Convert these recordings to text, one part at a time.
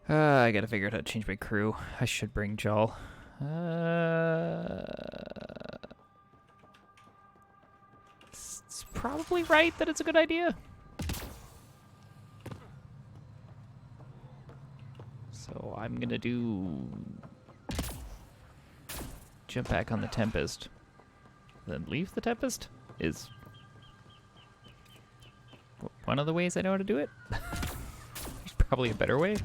I gotta figure out how to change my crew. I should bring Jol. It's probably right that it's a good idea. So I'm gonna do... jump back on the Tempest. Then leave the Tempest? Is one of the ways I know how to do it. There's probably a better way.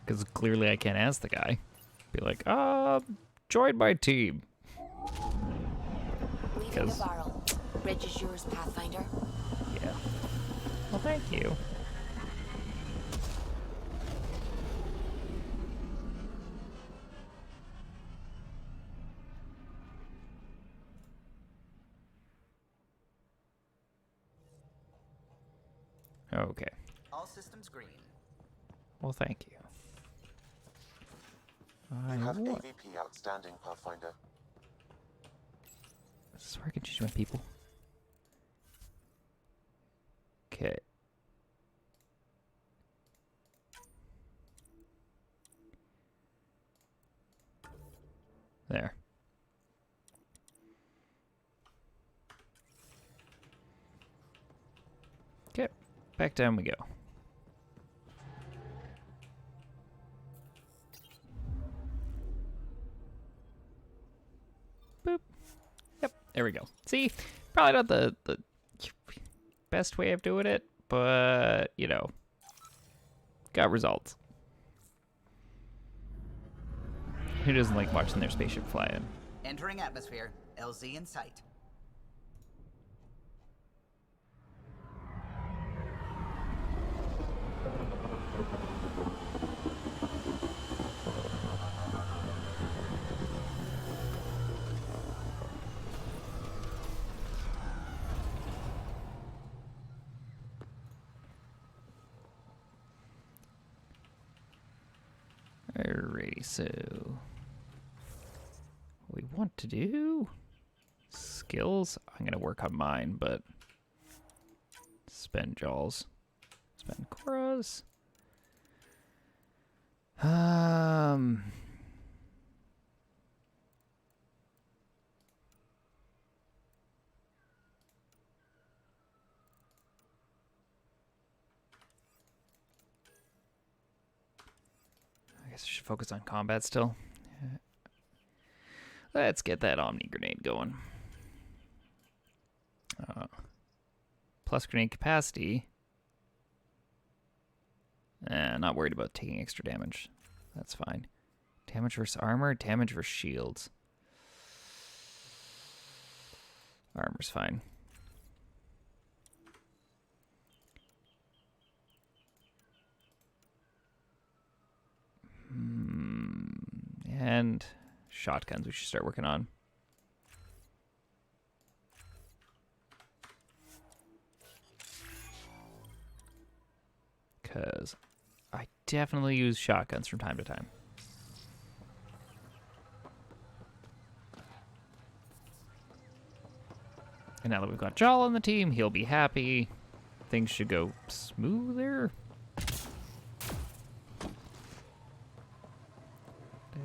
Because clearly I can't ask the guy. Be like, join my team. Leaving the barrel. Bridge is yours, Pathfinder. Yeah. Well, thank you. Okay. All systems green. Well, thank you. You have AVP outstanding, Pathfinder. This is where I can choose my people. Okay. There. Okay. Back down we go. Boop. Yep, there we go. See, probably not the best way of doing it, but, you know, got results. Who doesn't like watching their spaceship fly in? Entering atmosphere. LZ in sight. Alrighty, so what we want to do skills. I'm gonna work on mine, but spend Jaws, spend Cora's. I guess I should focus on combat still. Let's get that Omni Grenade going. Plus grenade capacity. Not worried about taking extra damage. That's fine. Damage versus armor, damage versus shields. Armor's fine. And shotguns we should start working on. Because I definitely use shotguns from time to time. And now that we've got Jal on the team, he'll be happy. Things should go smoother.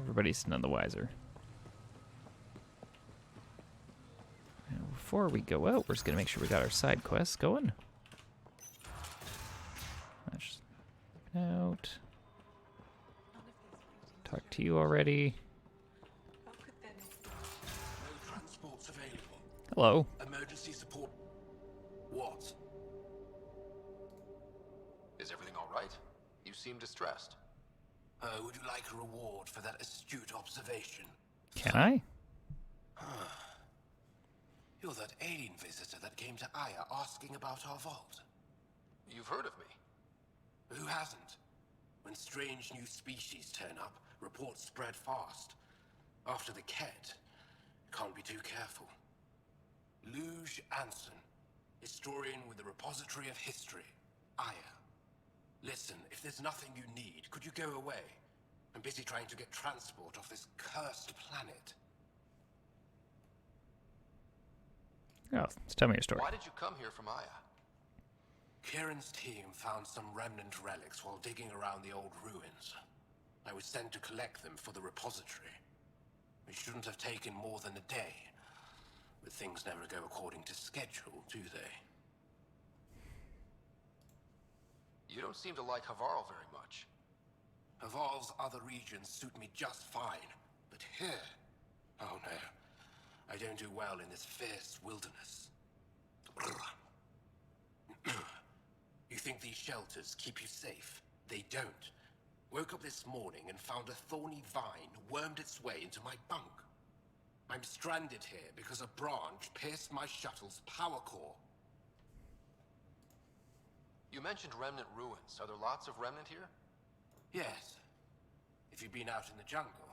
Everybody's none the wiser. Now, before we go out, we're just going to make sure we got our side quests going. Just out. Talk to you already. No transports available. Hello. Emergency support. What? Is everything all right? You seem distressed. Would you like a reward for that astute observation? Can I? You're that alien visitor that came to Aya asking about our vault. You've heard of me. Who hasn't? When strange new species turn up, reports spread fast. After the Ket, can't be too careful. Luge Anson, historian with the Repository of History, Aya. Listen, if there's nothing you need, could you go away? I'm busy trying to get transport off this cursed planet. Oh, tell me your story. Why did you come here from Aya? Kieran's team found some remnant relics while digging around the old ruins. I was sent to collect them for the repository. It shouldn't have taken more than a day. But things never go according to schedule, do they? You don't seem to like Havarl very much. Havarl's other regions suit me just fine. But here... oh no. I don't do well in this fierce wilderness. You think these shelters keep you safe? They don't. Woke up this morning and found a thorny vine wormed its way into my bunk. I'm stranded here because a branch pierced my shuttle's power core. You mentioned remnant ruins. Are there lots of remnant here? Yes. If you've been out in the jungle,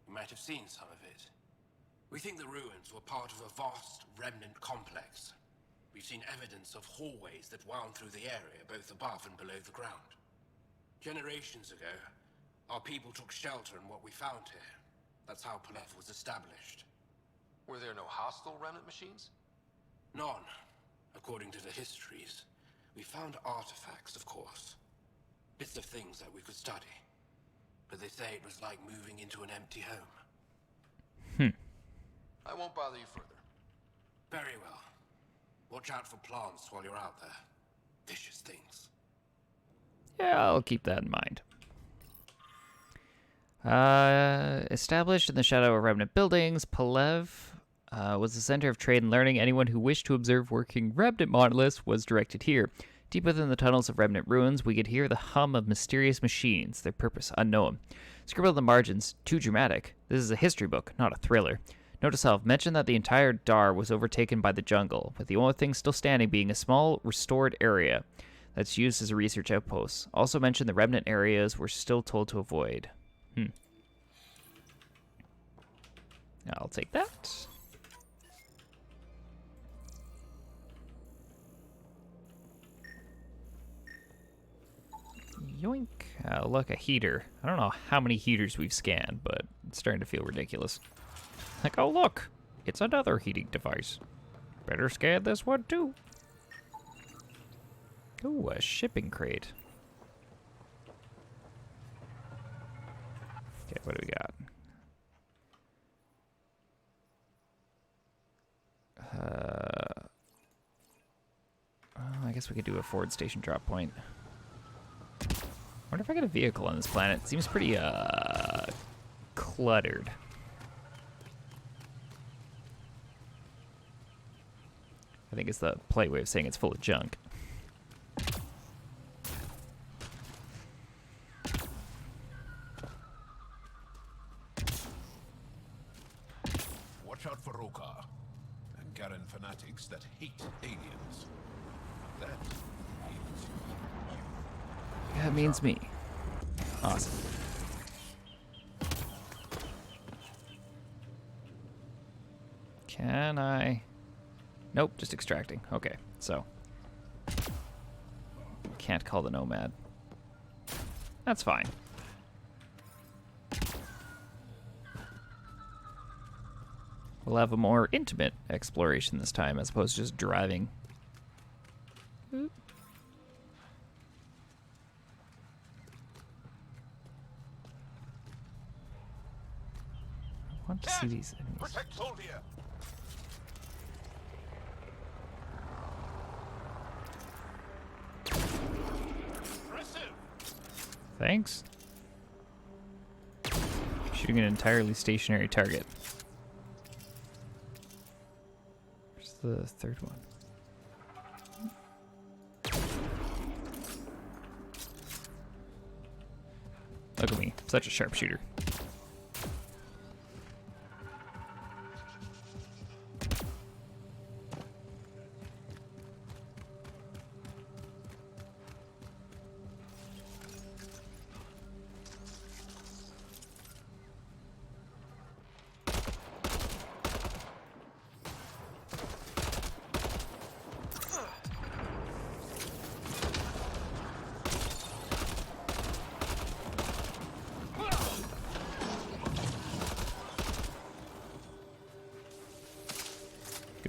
you might have seen some of it. We think the ruins were part of a vast remnant complex. We've seen evidence of hallways that wound through the area, both above and below the ground. Generations ago, our people took shelter in what we found here. That's how Palev was established. Were there no hostile remnant machines? None, according to the histories. We found artifacts, of course. Bits of things that we could study. But they say it was like moving into an empty home. I won't bother you further. Very well. Watch out for plants while you're out there. Vicious things. Yeah, I'll keep that in mind. Established in the shadow of remnant buildings, Palev was the center of trade and learning. Anyone who wished to observe working remnant monoliths was directed here. Deep within the tunnels of remnant ruins, we could hear the hum of mysterious machines, their purpose unknown. Scribbled on the margins, too dramatic. This is a history book, not a thriller. Note to self, mention that the entire Dar was overtaken by the jungle, with the only thing still standing being a small, restored area that's used as a research outpost. Also mention the remnant areas we're still told to avoid. I'll take that. Yoink. Look, a heater. I don't know how many heaters we've scanned, but it's starting to feel ridiculous. Like, oh look, it's another heating device. Better scan this one too. Ooh, a shipping crate. Okay, what do we got? I guess we could do a Ford station drop point. Wonder if I get a vehicle on this planet. It seems pretty cluttered. I think it's the polite way of saying it's full of junk. Watch out for Rokar and Garen fanatics that hate aliens. That means you. That means me. Awesome. Can I? Nope, just extracting. Okay, so. Can't call the Nomad. That's fine. We'll have a more intimate exploration this time as opposed to just driving. Oop. I want to see these enemies. Protect Soldier. Thanks. Shooting an entirely stationary target. Where's the third one? Look at me, such a sharpshooter.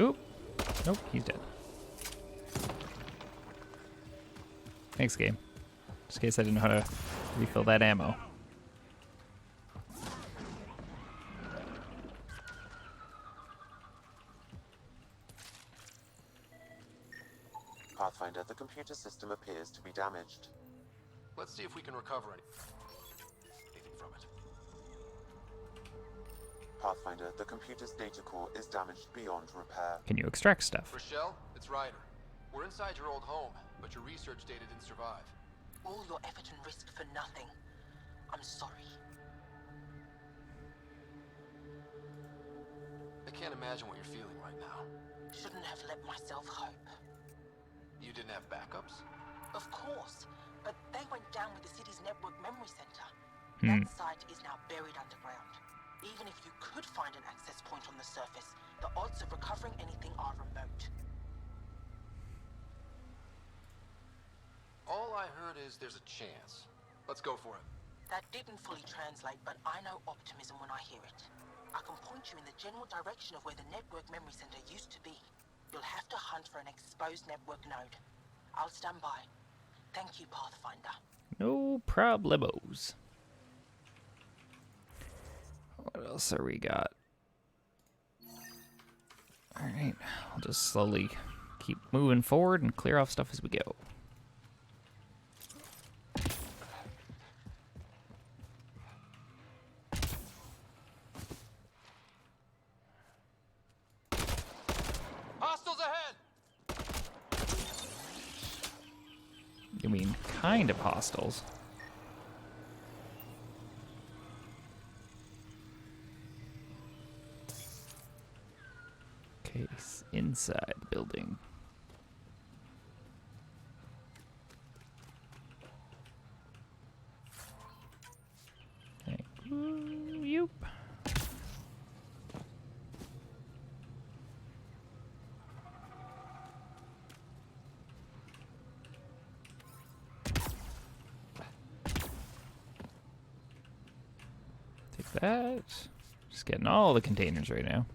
Oop. Nope, he's dead. Thanks, game. Just in case I didn't know how to refill that ammo. Pathfinder, the computer system appears to be damaged. Let's see if we can recover anything from it. Pathfinder, the computer's data core is damaged beyond repair. Can you extract stuff? Rochelle, it's Ryder. We're inside your old home, but your research data didn't survive. All your effort and risk for nothing. I'm sorry. I can't imagine what you're feeling right now. Shouldn't have let myself hope. You didn't have backups? Of course, but they went down with the city's network memory center. Hmm. That site is now buried underground. Even if you could find an access point on the surface, the odds of recovering anything are remote. All I heard is there's a chance. Let's go for it. That didn't fully translate, but I know optimism when I hear it. I can point you in the general direction of where the network memory center used to be. You'll have to hunt for an exposed network node. I'll stand by. Thank you, Pathfinder. No problemos. What else are we got? Alright, I'll just slowly keep moving forward and clear off stuff as we go. Hostiles ahead! You mean kind of hostiles? Case inside the building. Thank you. Take that. Just getting all the containers right now.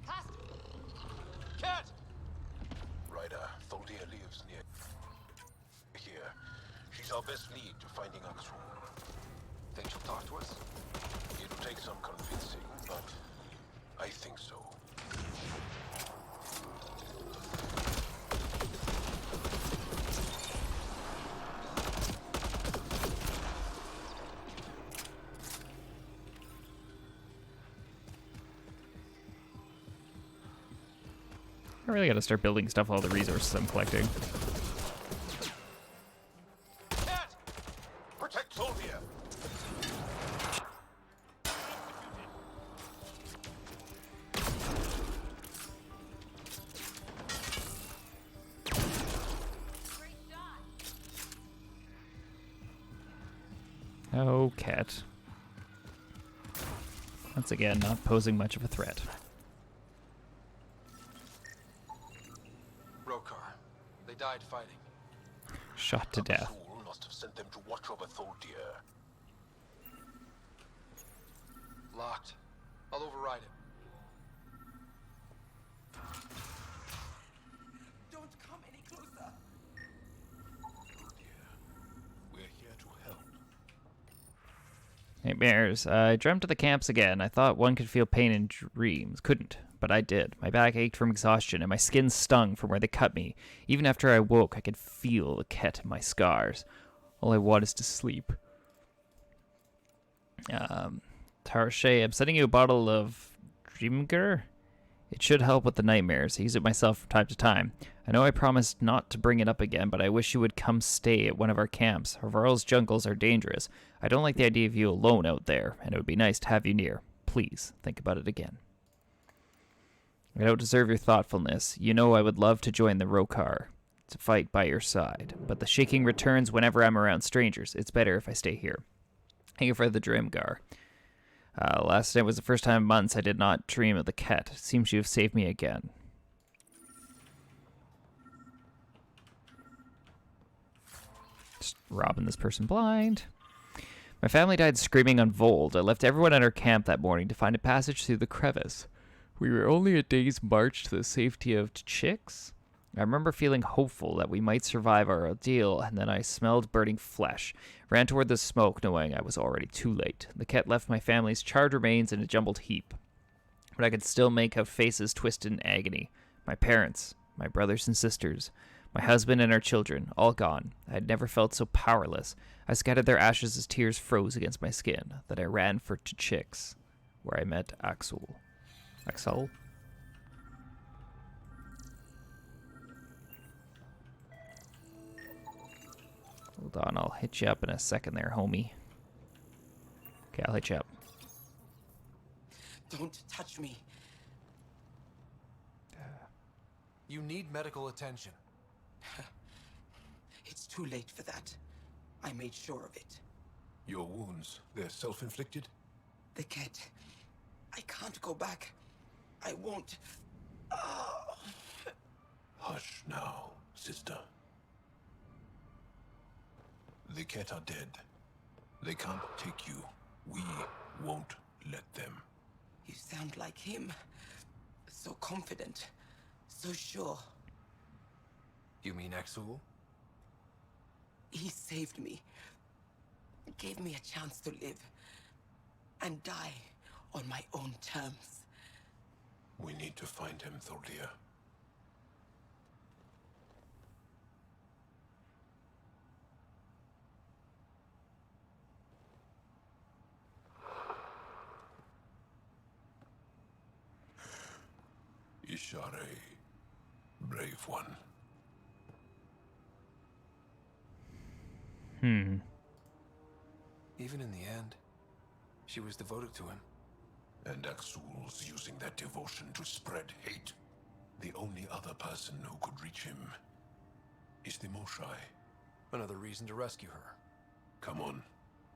Cat! Ryder, Tholdia lives near here. She's our best lead to finding Axel. Think she'll talk to us? It'll take some convincing, but I think so. I really gotta start building stuff with all the resources I'm collecting. Cat! Protect Tholdia! Oh, cat. Once again, not posing much of a threat. Rokar. They died fighting. Shot to death. Fool must have sent them to watch over Tholdia. Locked. I'll override it. Don't come any closer. We're here to help. Hey, Bears. I dreamt of the camps again. I thought one could feel pain in dreams. Couldn't, but I did. My back ached from exhaustion, and my skin stung from where they cut me. Even after I woke, I could feel the ket in my scars. All I want is to sleep. Tarshay, I'm sending you a bottle of Dreamger. It should help with the nightmares. I use it myself from time to time. I know I promised not to bring it up again, but I wish you would come stay at one of our camps. Havarl's jungles are dangerous. I don't like the idea of you alone out there, and it would be nice to have you near. Please, think about it again. I don't deserve your thoughtfulness. You know I would love to join the Rokar, to fight by your side, but the shaking returns whenever I'm around strangers. It's better if I stay here. Thank you for the Drimgar. Last night was the first time in months I did not dream of the cat. It seems you have saved me again. Just robbing this person blind. My family died screaming on Vold. I left everyone at our camp that morning to find a passage through the crevice. We were only a day's march to the safety of Chicks. I remember feeling hopeful that we might survive our ordeal, and then I smelled burning flesh. Ran toward the smoke, knowing I was already too late. The cat left my family's charred remains in a jumbled heap, but I could still make out faces twisted in agony. My parents, my brothers and sisters, my husband and our children, all gone. I had never felt so powerless. I scattered their ashes as tears froze against my skin. Then I ran for Chicks, where I met Axel. Axel? Hold on, I'll hit you up in a second there, homie. Okay, I'll hit you up. Don't touch me. You need medical attention. It's too late for that. I made sure of it. Your wounds, they're self-inflicted? The cat. I can't go back. I won't. Oh. Hush now, sister. The cat are dead. They can't take you. We won't let them. You sound like him. So confident. So sure. You mean Axel? He saved me. Gave me a chance to live. And die on my own terms. We need to find him, Thordia. Ishare, brave one. Even in the end, she was devoted to him. And Axul's using that devotion to spread hate. The only other person who could reach him is the Moshai. Another reason to rescue her. Come on,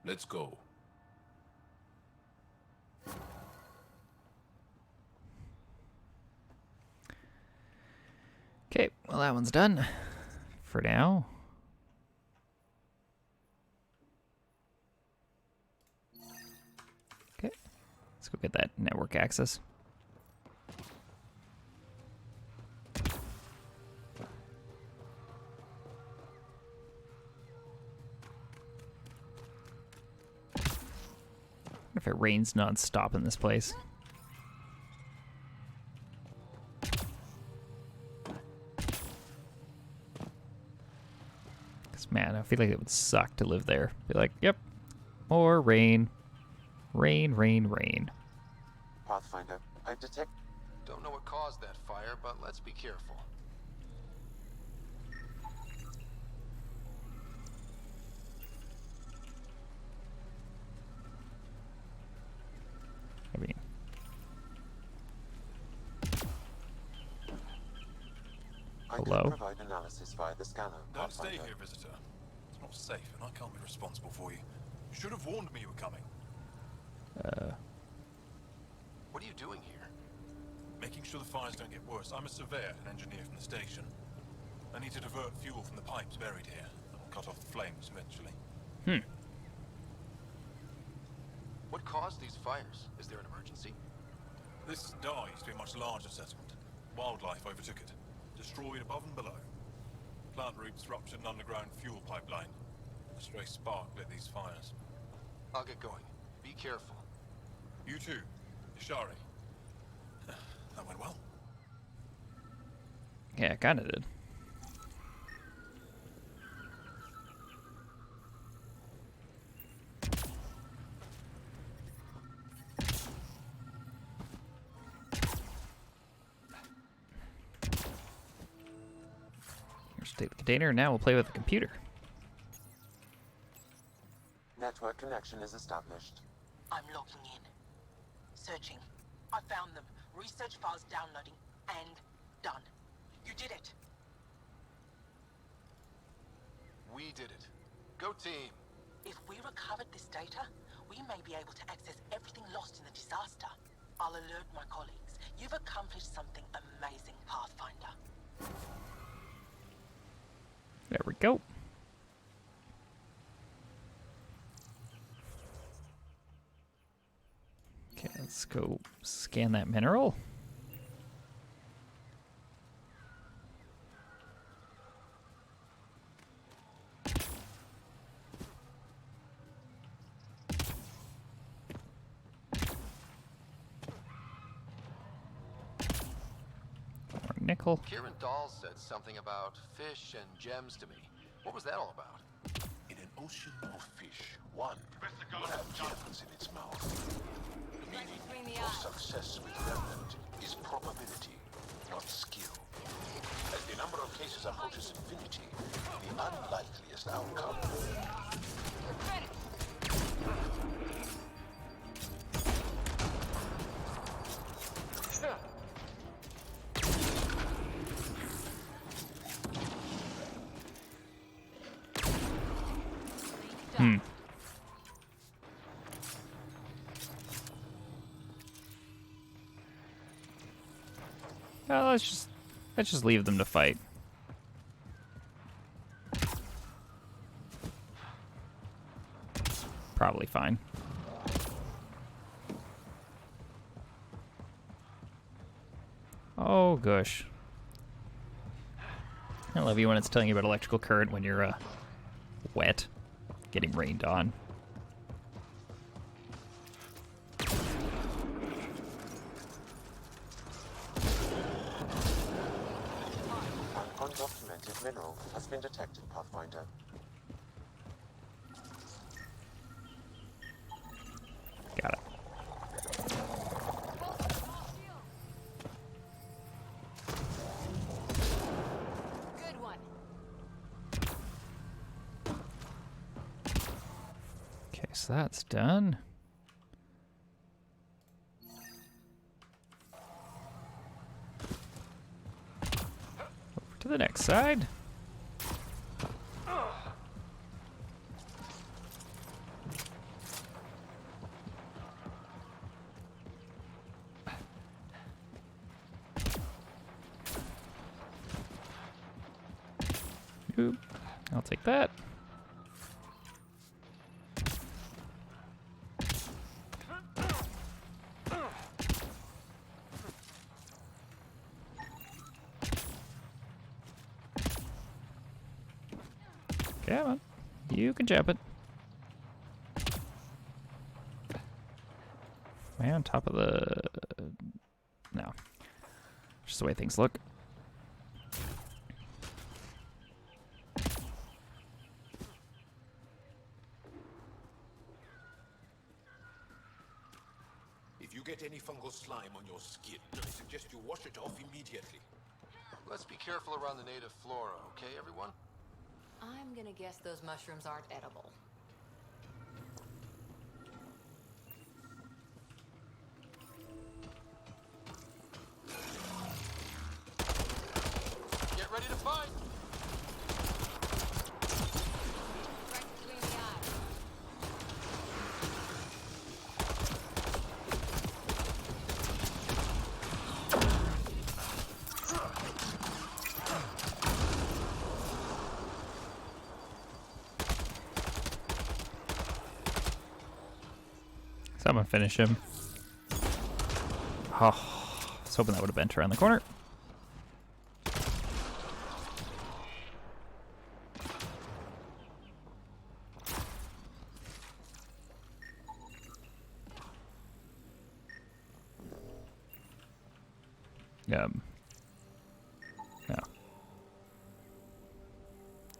let's go. Okay, well that one's done. For now. Okay, let's go get that network access. What if it rains non-stop in this place? Because, man, I feel like it would suck to live there. Be like, yep, more rain. Rain, rain, rain. Pathfinder, I detect... Don't know what caused that fire, but let's be careful. I mean... I Hello? can provide analysis via the scanner, Don't stay Pathfinder. here, visitor. It's not safe, and I can't be responsible for you. You should have warned me you were coming. What are you doing here? Making sure the fires don't get worse. I'm a surveyor and engineer from the station. I need to divert fuel from the pipes buried here. I'll cut off the flames eventually. What caused these fires? Is there an emergency? This dye used to be a much larger settlement. Wildlife overtook it. Destroyed above and below. Plant roots ruptured an underground fuel pipeline. A stray spark lit these fires. I'll get going. Be careful. You too, Ishari. That went well. Yeah, it kind of did. Here's take the container, and now we'll play with the computer. Network connection is established. I'm logging in. Searching. I found them. Research files downloading. And done. You did it. We did it. Go team. If we recovered this data, we may be able to access everything lost in the disaster. I'll alert my colleagues. You've accomplished something amazing, Pathfinder. There we go. Okay, let's go scan that mineral. vehicle? Kieran Dahl said something about fish and gems to me. What was that all about? In an ocean of fish, one will have gems in its mouth. The meaning of success with Remnant is probability, not skill. As the number of cases approaches infinity, the unlikeliest outcome. Well, let's just leave them to fight. Probably fine. Oh gosh. I love you when it's telling you about electrical current when you're wet, getting rained on. An undocumented mineral has been detected, Pathfinder. Got it. Good one. Okay, so that's done. Over to the next side. Oop. I'll take that. Come on. You can jump it. Am I on top of the... No. Just the way things look. If you get any fungal slime on your skin, I suggest you wash it off immediately. Let's be careful around the native flora, okay, everyone? I'm gonna guess those mushrooms aren't edible. Get ready to fight! Right between the eyes. Someone finish him. Oh, I was hoping that would have bent around the corner. No.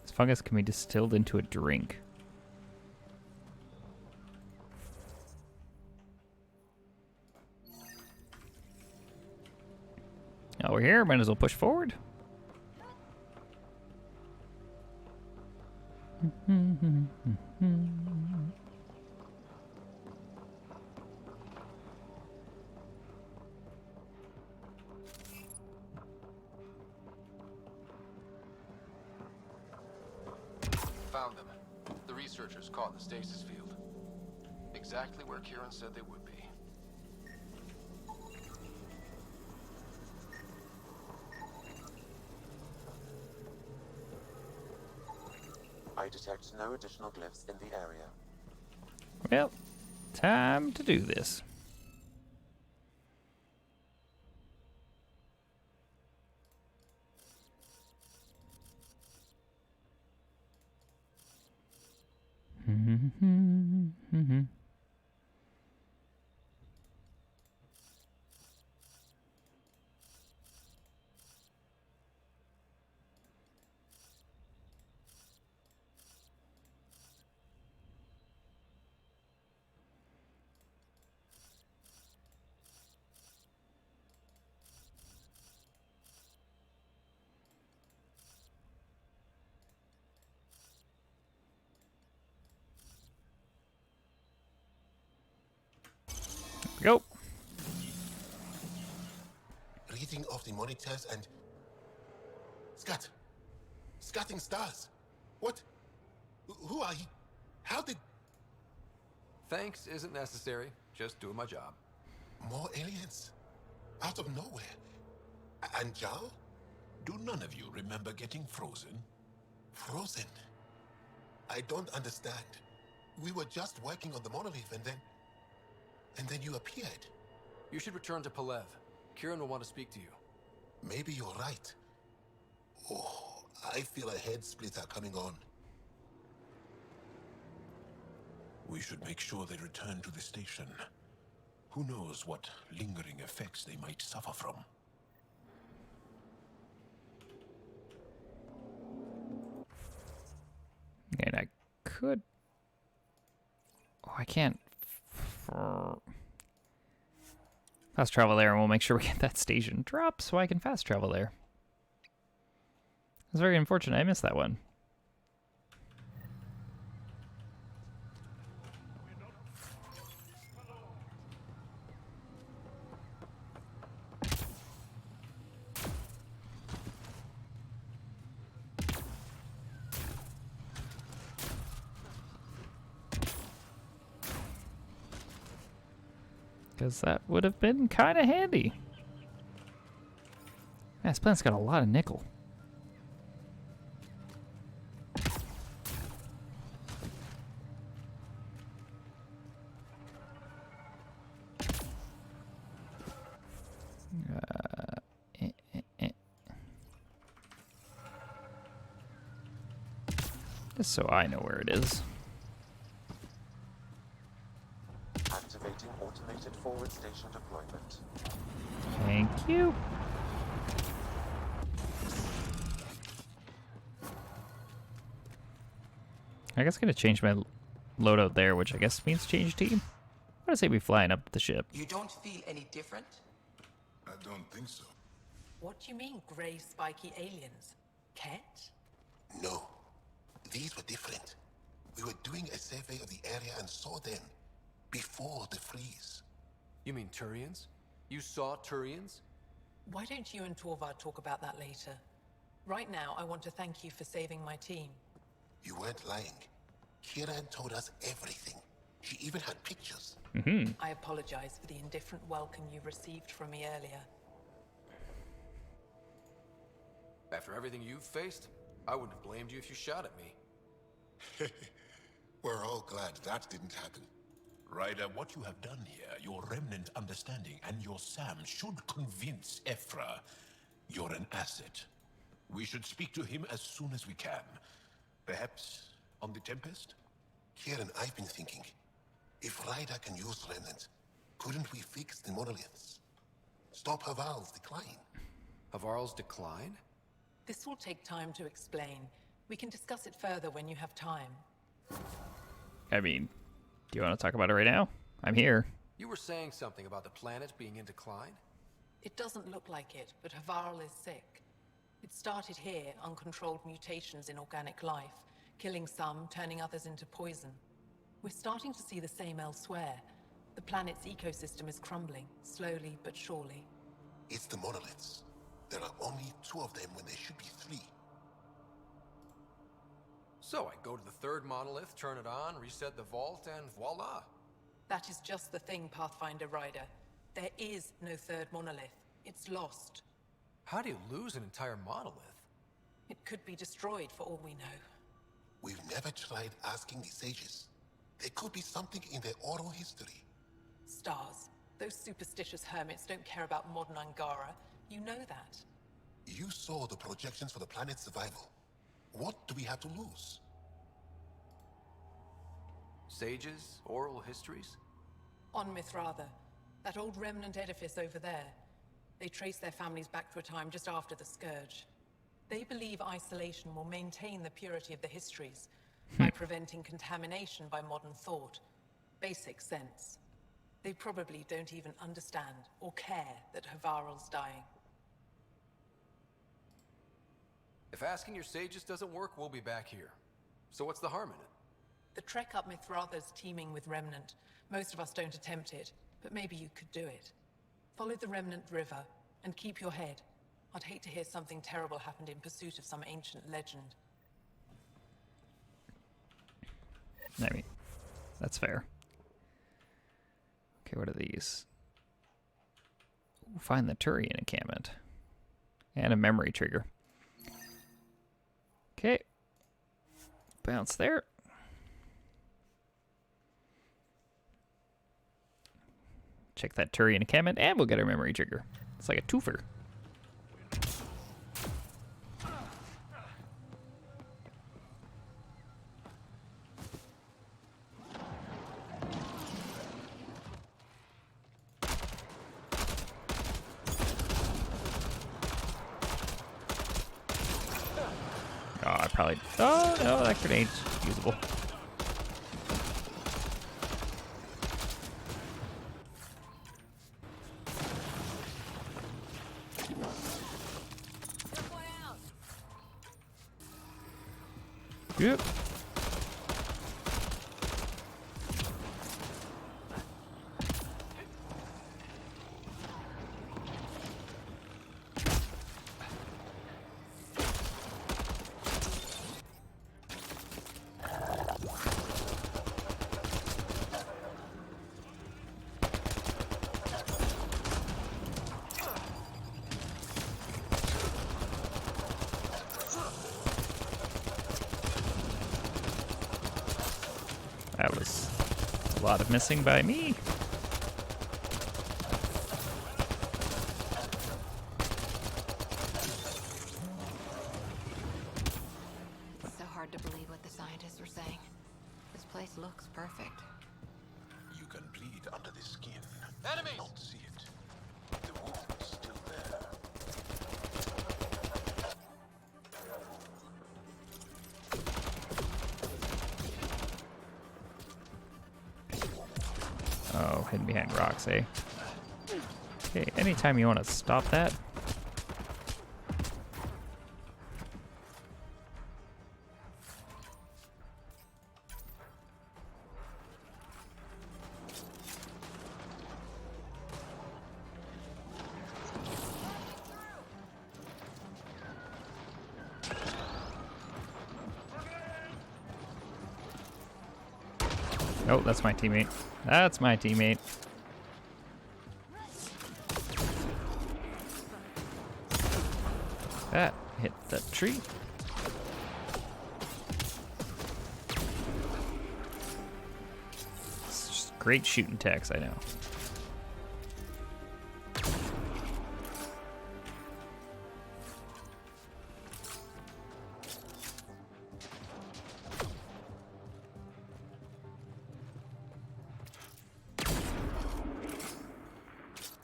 This fungus can be distilled into a drink. Now we're here, might as well push forward. Found them. The researchers caught in the stasis field. Exactly where Kieran said they would be. I detect no additional glyphs in the area. Well, time to do this. the monitors and... Scatting stars. What? Who are you? How did... Thanks isn't necessary. Just doing my job. More aliens? Out of nowhere? And Jal? Do none of you remember getting frozen? Frozen? I don't understand. We were just working on the monolith and then you appeared. You should return to Palev. Kieran will want to speak to you. Maybe you're right. Oh, I feel a head splitter coming on. We should make sure they return to the station. Who knows what lingering effects they might suffer from. And I could... Oh, I can't... Fast travel there, and we'll make sure we get that station drop so I can fast travel there. That's very unfortunate. I missed that one. Because that would have been kind of handy. Yeah, this planet's got a lot of nickel. Just so I know where it is. Activating automated forward station deployment. Thank you. I guess I'm gonna change my loadout there, which I guess means change team. I'm gonna say we flying up the ship. You don't feel any different? I don't think so. What do you mean, grey spiky aliens? Ket? No. These were different. We were doing a survey of the area and saw them before the freeze. You mean Turians? You saw Turians? Why don't you and Torvald talk about that later? Right now, I want to thank you for saving my team. You weren't lying. Kieran told us everything. She even had pictures. I apologize for the indifferent welcome you received from me earlier. After everything you've faced, I wouldn't have blamed you if you shot at me. We're all glad that didn't happen. Ryder, what you have done here, your remnant understanding and your Sam should convince Ephra you're an asset. We should speak to him as soon as we can. Perhaps on the Tempest? Kieran, I've been thinking. If Ryder can use remnant, couldn't we fix the monoliths? Stop Haval's decline? Havarl's decline? This will take time to explain. We can discuss it further when you have time. I mean, do you want to talk about it right now? I'm here. You were saying something about the planet being in decline? It doesn't look like it, but Havarl is sick. It started here, uncontrolled mutations in organic life, killing some, turning others into poison. We're starting to see the same elsewhere. The planet's ecosystem is crumbling, slowly but surely. It's the monoliths. There are only 2 of them when there should be 3. So I go to the third monolith, turn it on, reset the vault, and voila. That is just the thing, Pathfinder Rider. There is no third monolith. It's lost. How do you lose an entire monolith? It could be destroyed for all we know. We've never tried asking the sages. There could be something in their oral history. Stars. Those superstitious hermits don't care about modern Angara. You know that. You saw the projections for the planet's survival. What do we have to lose? Sages? Oral histories? On Mithratha, that old remnant edifice over there. They trace their families back to a time just after the Scourge. They believe isolation will maintain the purity of the histories by preventing contamination by modern thought. Basic sense. They probably don't even understand or care that Havarl's dying. If asking your sages doesn't work, we'll be back here. So what's the harm in it? The trek up Mithratha's teeming with remnant. Most of us don't attempt it, but maybe you could do it. Follow the remnant river, and keep your head. I'd hate to hear something terrible happened in pursuit of some ancient legend. I mean, that's fair. Okay, what are these? Ooh, find the Turian encampment. And a memory trigger. Okay. Bounce there. Check that Turian encampment, and we'll get our memory trigger. It's like a twofer. Oh, I probably... Oh, no, that grenade's usable. Yep. That was a lot of missing by me. It's so hard to believe what the scientists were saying. This place looks perfect. You can bleed under the skin. Enemies! Not see it. The wound's still there. Oh, hidden behind rocks, eh? Okay, anytime you want to stop that. Oh, that's my teammate. That's my teammate. That hit the tree. It's just great shooting text, I know.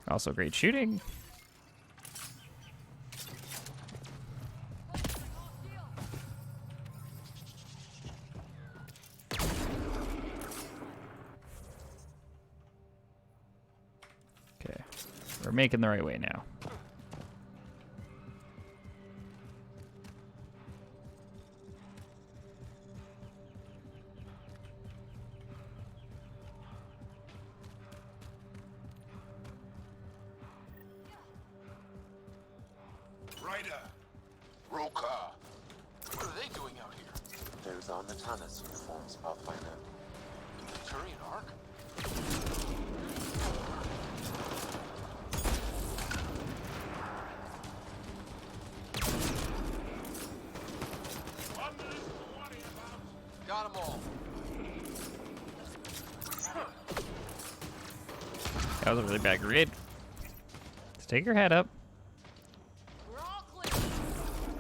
Also great shooting. Okay, we're making the right way now. Ryder! Roka! What are they doing out here? Those are Natana's uniforms, Pathfinder. The Turian Ark? Got 'em all. That was a really bad grenade. Just take your head up. We're all clear.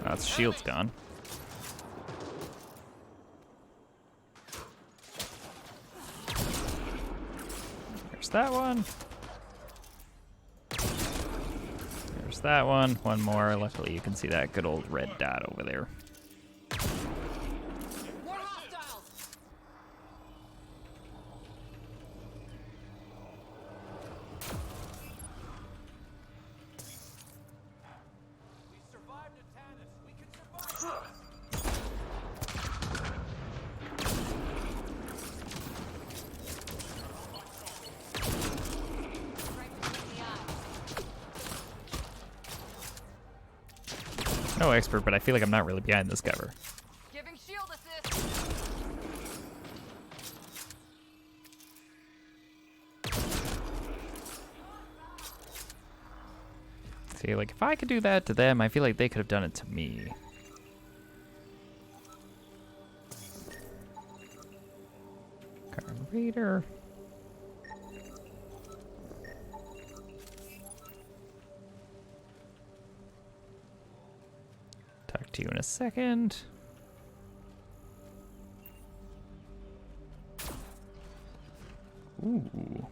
Oh, its shield's gone. There's that one. There's that one. One more. Luckily, you can see that good old red dot over there. More hostiles. Right between the eyes. No expert, but I feel like I'm not really behind this cover. Giving shield assist. See, like, if I could do that to them, I feel like they could have done it to me. Card reader. Talk to you in a second. Ooh.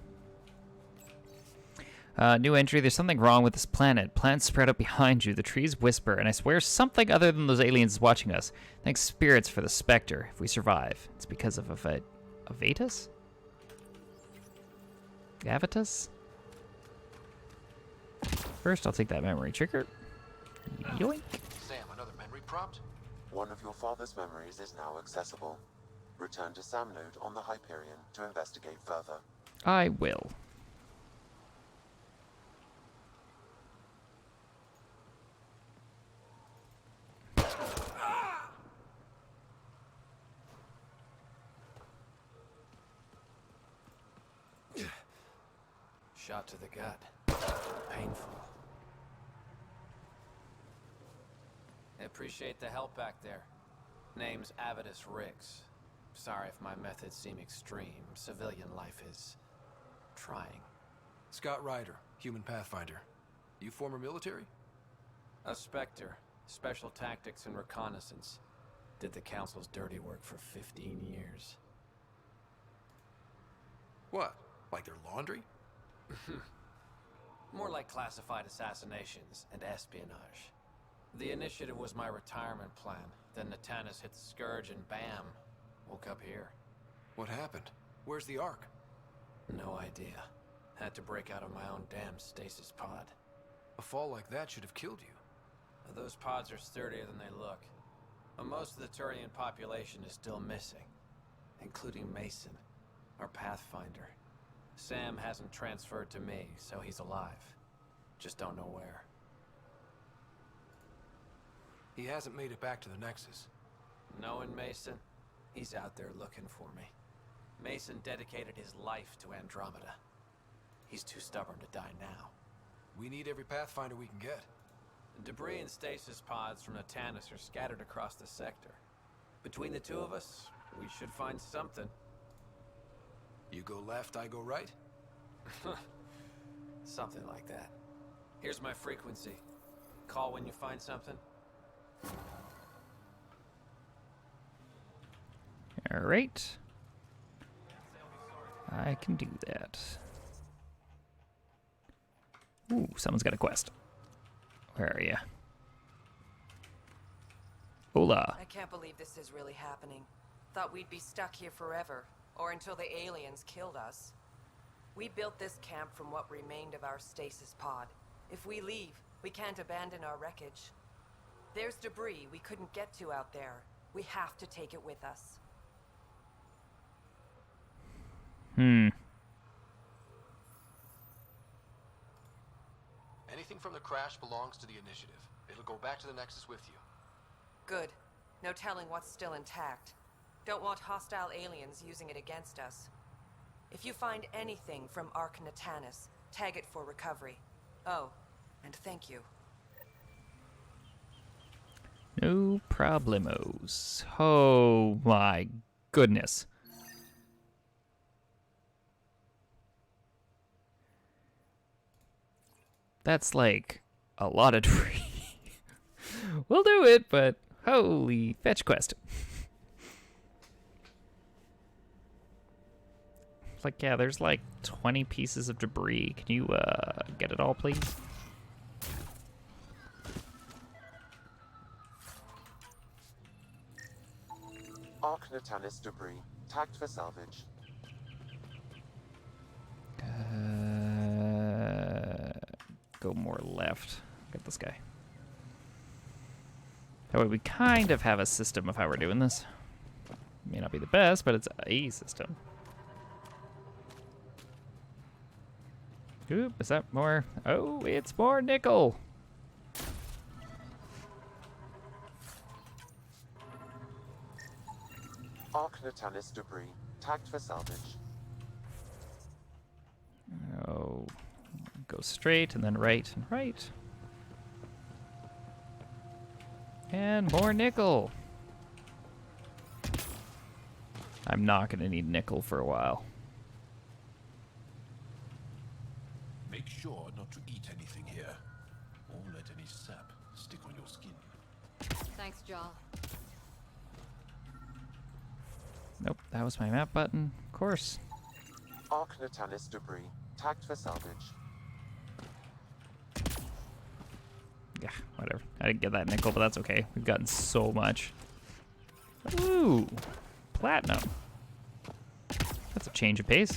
New entry. There's something wrong with this planet. Plants spread out behind you. The trees whisper, and I swear something other than those aliens is watching us. Thanks spirits for the specter. If we survive, it's because of Avatus? Avatus? First, I'll take that memory trigger. Yoink. Sam, another memory prompt? One of your father's memories is now accessible. Return to Sam node on the Hyperion to investigate further. I will. Shot to the gut. Painful. I appreciate the help back there. Name's Avidus Rix. Sorry if my methods seem extreme. Civilian life is trying. Scott Ryder, human pathfinder. You former military? A Spectre. Special tactics and reconnaissance. Did the Council's dirty work for 15 years. What? Like their laundry? More like classified assassinations and espionage. The initiative was my retirement plan. Then Natanis hit the Scourge and bam, woke up here. What happened? Where's the Ark? No idea. Had to break out of my own damn stasis pod. A fall like that should have killed you. Those pods are sturdier than they look. But most of the Turian population is still missing, including Mason, our pathfinder. Sam hasn't transferred to me, so he's alive. Just don't know where. He hasn't made it back to the Nexus. Knowing Mason, he's out there looking for me. Mason dedicated his life to Andromeda. He's too stubborn to die now. We need every pathfinder we can get. Debris and stasis pods from Natanis are scattered across the sector. Between the two of us, we should find something. You go left, I go right? Something like that. Here's my frequency. Call when you find something. All right. I can do that. Ooh, someone's got a quest. Where are you? Hola. I can't believe this is really happening. Thought we'd be stuck here forever, or until the aliens killed us. We built this camp from what remained of our stasis pod. If we leave, we can't abandon our wreckage. There's debris we couldn't get to out there. We have to take it with us. Anything from the crash belongs to the initiative. It'll go back to the Nexus with you. Good. No telling what's still intact. Don't want hostile aliens using it against us. If you find anything from Ark Natanis, tag it for recovery. Oh, and thank you. No problemos. Oh my goodness. That's like a lot of debris. We'll do it, but holy fetch quest. Like, yeah, there's like 20 pieces of debris. Can you get it all, please? Ark Natanis debris, tagged for salvage. Go more left. Get this guy. That way we kind of have a system of how we're doing this. May not be the best, but it's a system. Oop, is that more? Oh, it's more nickel. Arc Natalis debris, tagged for salvage. Oh, go straight and then right and right. And more nickel. I'm not going to need nickel for a while. Make sure not to eat anything here, or let any sap stick on your skin. Thanks, Jal. Nope, that was my map button. Of course. Arc Natalis debris, tagged for salvage. Yeah, whatever. I didn't get that nickel, but that's okay. We've gotten so much. Ooh, platinum. That's a change of pace.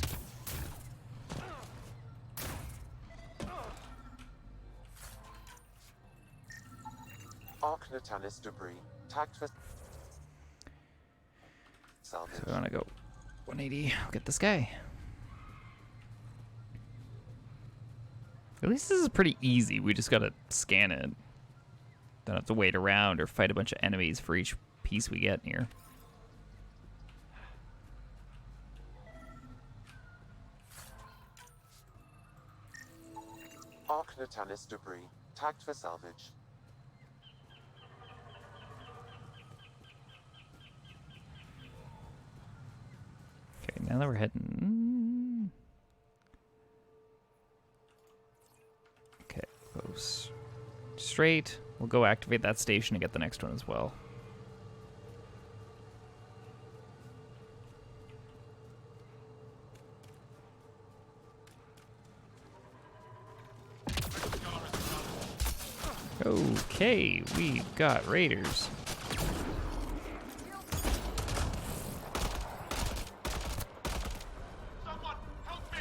Arc Natalis debris, tagged for salvage. So I want to go 180. I'll get this guy. At least this is pretty easy. We just gotta scan it. Don't have to wait around or fight a bunch of enemies for each piece we get here. Arc Natalis debris, tagged for salvage. Okay, now that we're heading... Okay, go straight. We'll go activate that station and get the next one as well. Okay, we've got raiders. Someone help me!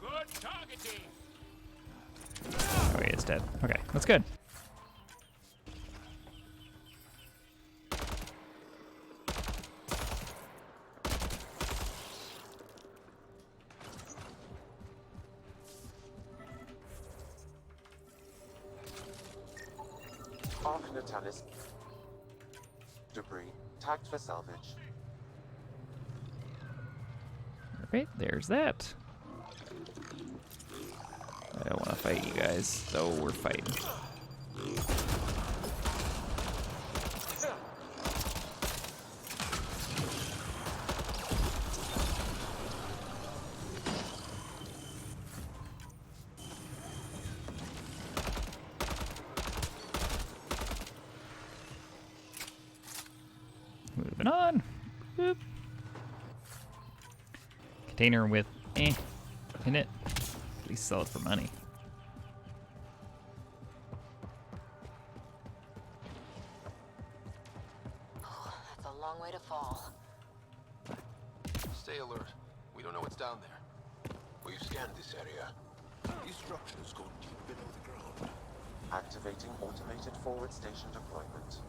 Good targeting. Oh, he is dead. Okay, that's good. Arc Natalis debris, tagged for salvage. Alright, there's that. I don't want to fight you guys, so we're fighting. Moving on. Boop. Container with in it. At least sell it for money. That's a long way to fall. Stay alert. We don't know what's down there. We've scanned this area. These structures go deep below the ground. Activating automated forward station deployment.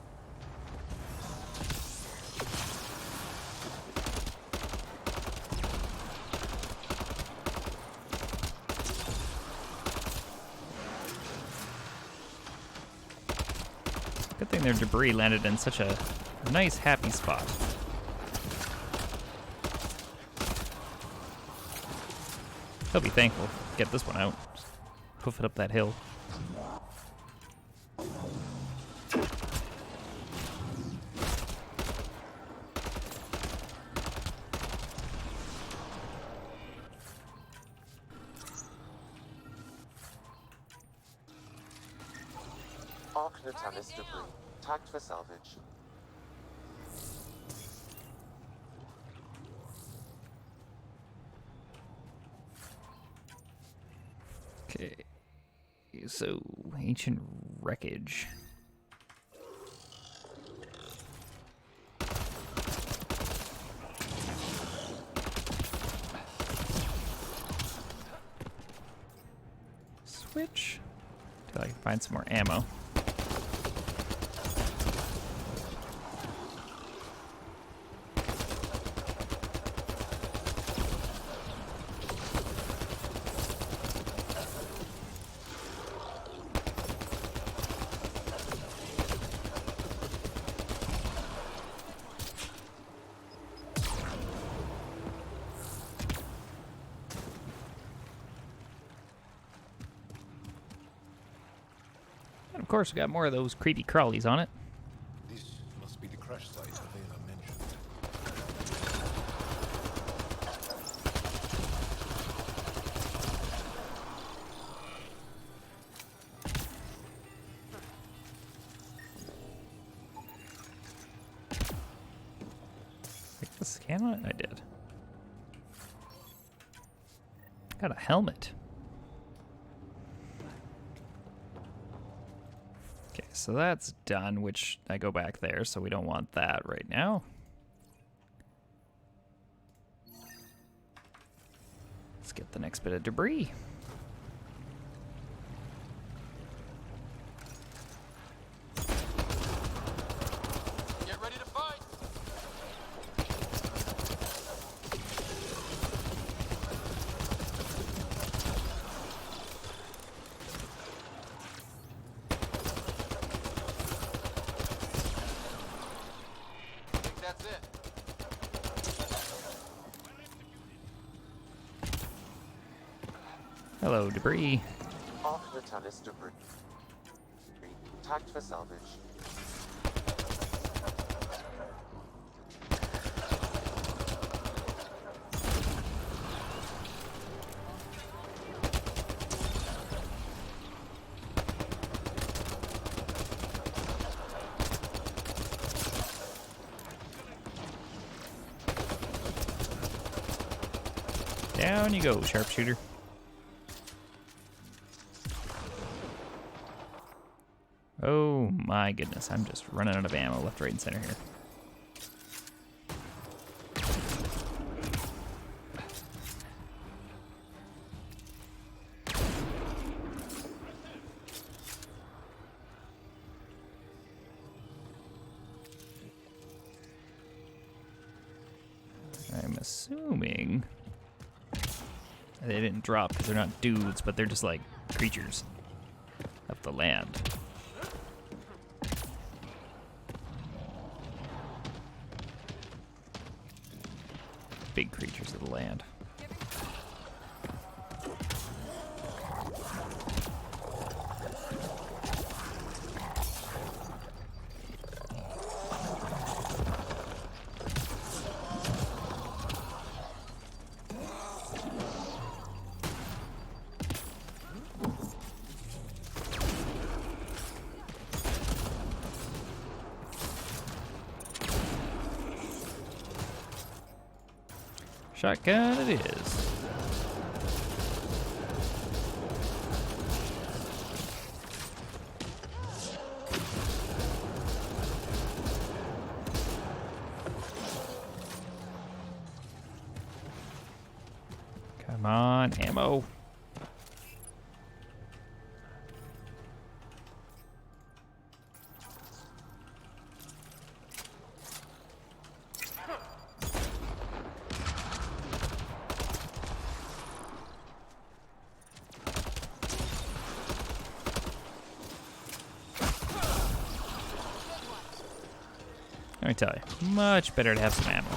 Good thing their debris landed in such a nice, happy spot. He'll be thankful. Get this one out. Just hoof it up that hill. Arc Natalis debris, tagged for salvage. Okay. So, ancient wreckage. Switch. Till I can find some more ammo. course, we got more of those creepy crawlies on it. This must be the crash site Avela mentioned. Take the scan on it? I did. Got a helmet. Okay, so that's done, which I go back there, so we don't want that right now. Let's get the next bit of debris. Get ready to fight! I think that's it. Hello, debris. Off-Returnis debris. Tagged for salvage. Down you go, sharpshooter. Oh my goodness, I'm just running out of ammo left, right, and center here. I'm assuming they didn't drop because they're not dudes, but they're just like creatures of the land. Big creatures of the land. Shotgun it is. Come on, ammo. Let me tell you, much better to have some ammo.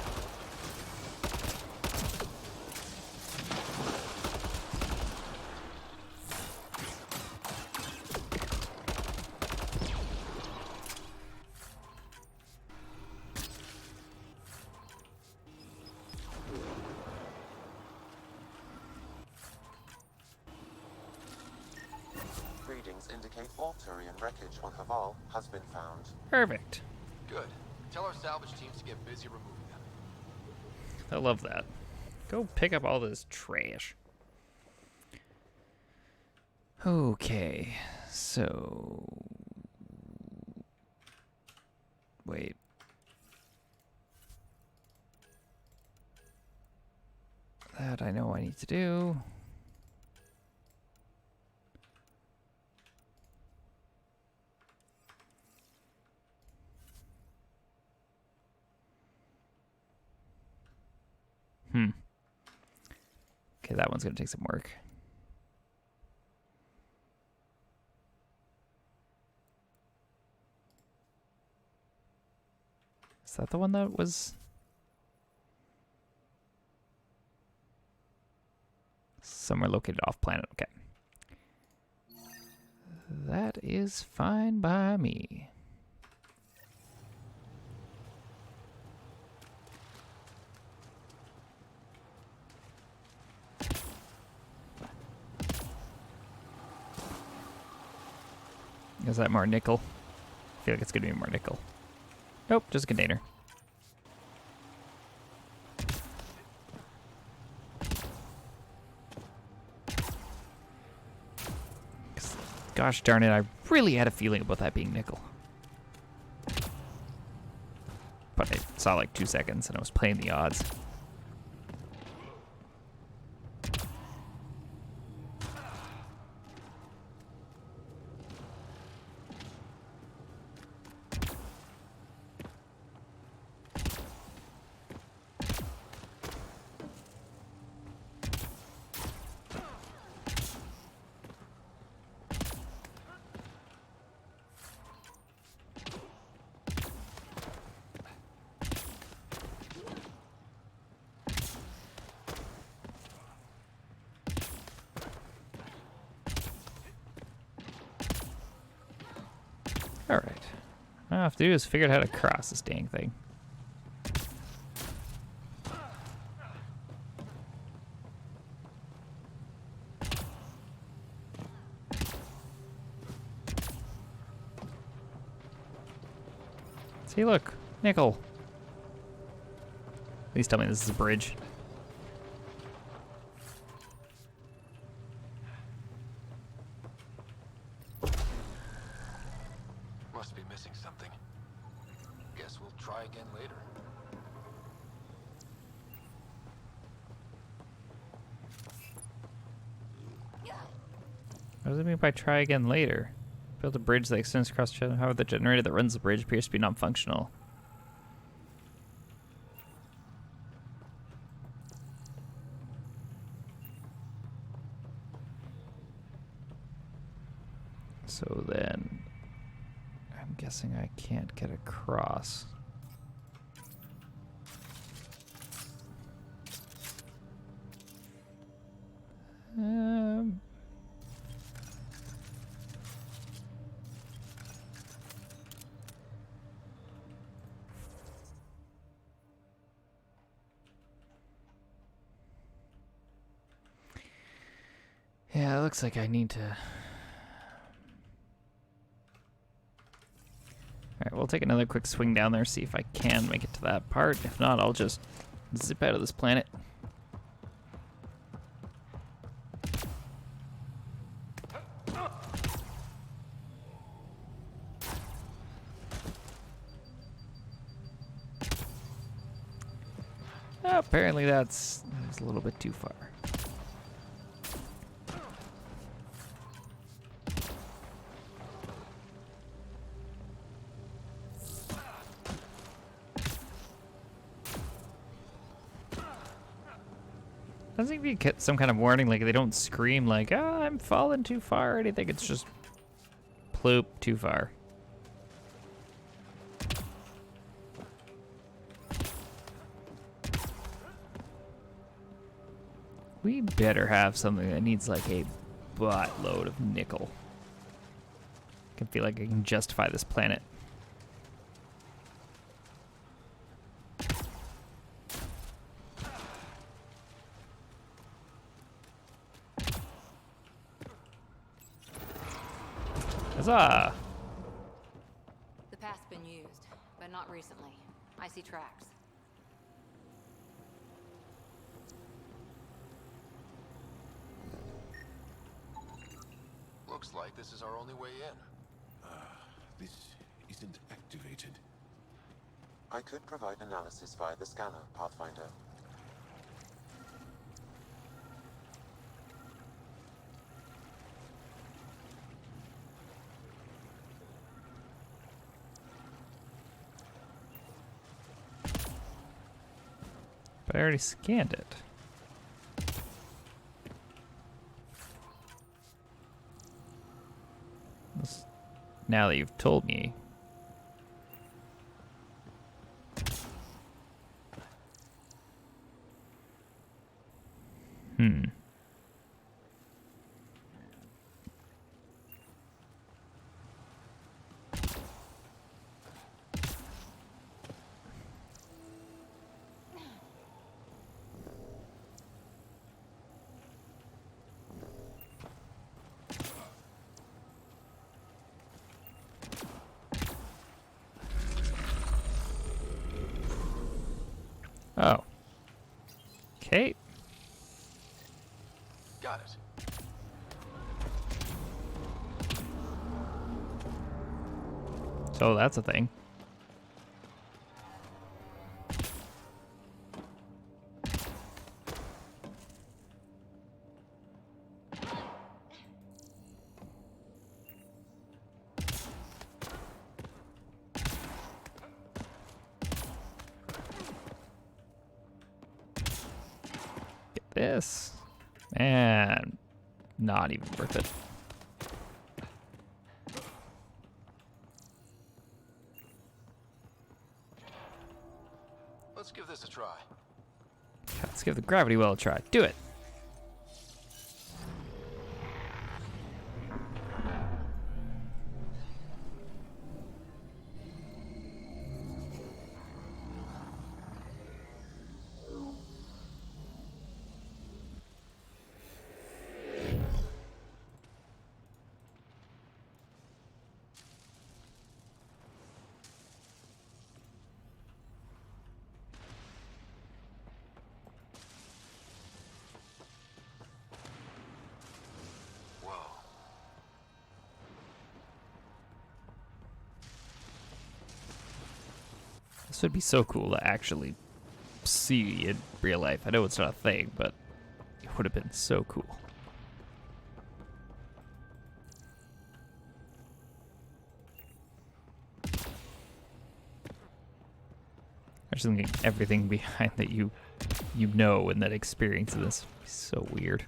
Readings indicate all Turian wreckage on Haval has been found. Perfect. Good. Tell our salvage teams to get busy removing them. I love that. Go pick up all this trash. Okay, so... Wait. That I know I need to do. Okay, that one's gonna take some work. Is that the one that was... somewhere located off planet? Okay. That is fine by me. Is that more nickel? I feel like it's gonna be more nickel. Nope, just a container. Gosh darn it, I really had a feeling about that being nickel. But I saw like 2 seconds and I was playing the odds. Alright. All I have to do is figure out how to cross this dang thing. See, look. Nickel. Please tell me this is a bridge. Must be missing something. Guess we'll try again later. What does it mean by try again later? Build a bridge that extends across the channel. However, the generator that runs the bridge appears to be non-functional. So then, I'm guessing I can't get across. Yeah, it looks like I need to... Alright, we'll take another quick swing down there, see if I can make it to that part. If not, I'll just zip out of this planet. Apparently that's a little bit too far. Doesn't even get some kind of warning, like they don't scream like, "Ah, I'm falling too far" or anything. It's just ploop, too far. We better have something that needs like a buttload of nickel. I can feel like I can justify this planet. Huzzah! The path's been used, but not recently. I see tracks. Looks like this is our only way in. This isn't activated. I could provide analysis via the scanner, Pathfinder. But I already scanned it. Now that you've told me. Okay. Got it. So that's a thing. Get this. Man, not even worth it. Let's give this a try. Let's give the gravity well a try. Do it. Whoa. This would be so cool to actually see in real life. I know it's not a thing, but it would have been so cool. I just thinking everything behind that you know and that experience of this is so weird.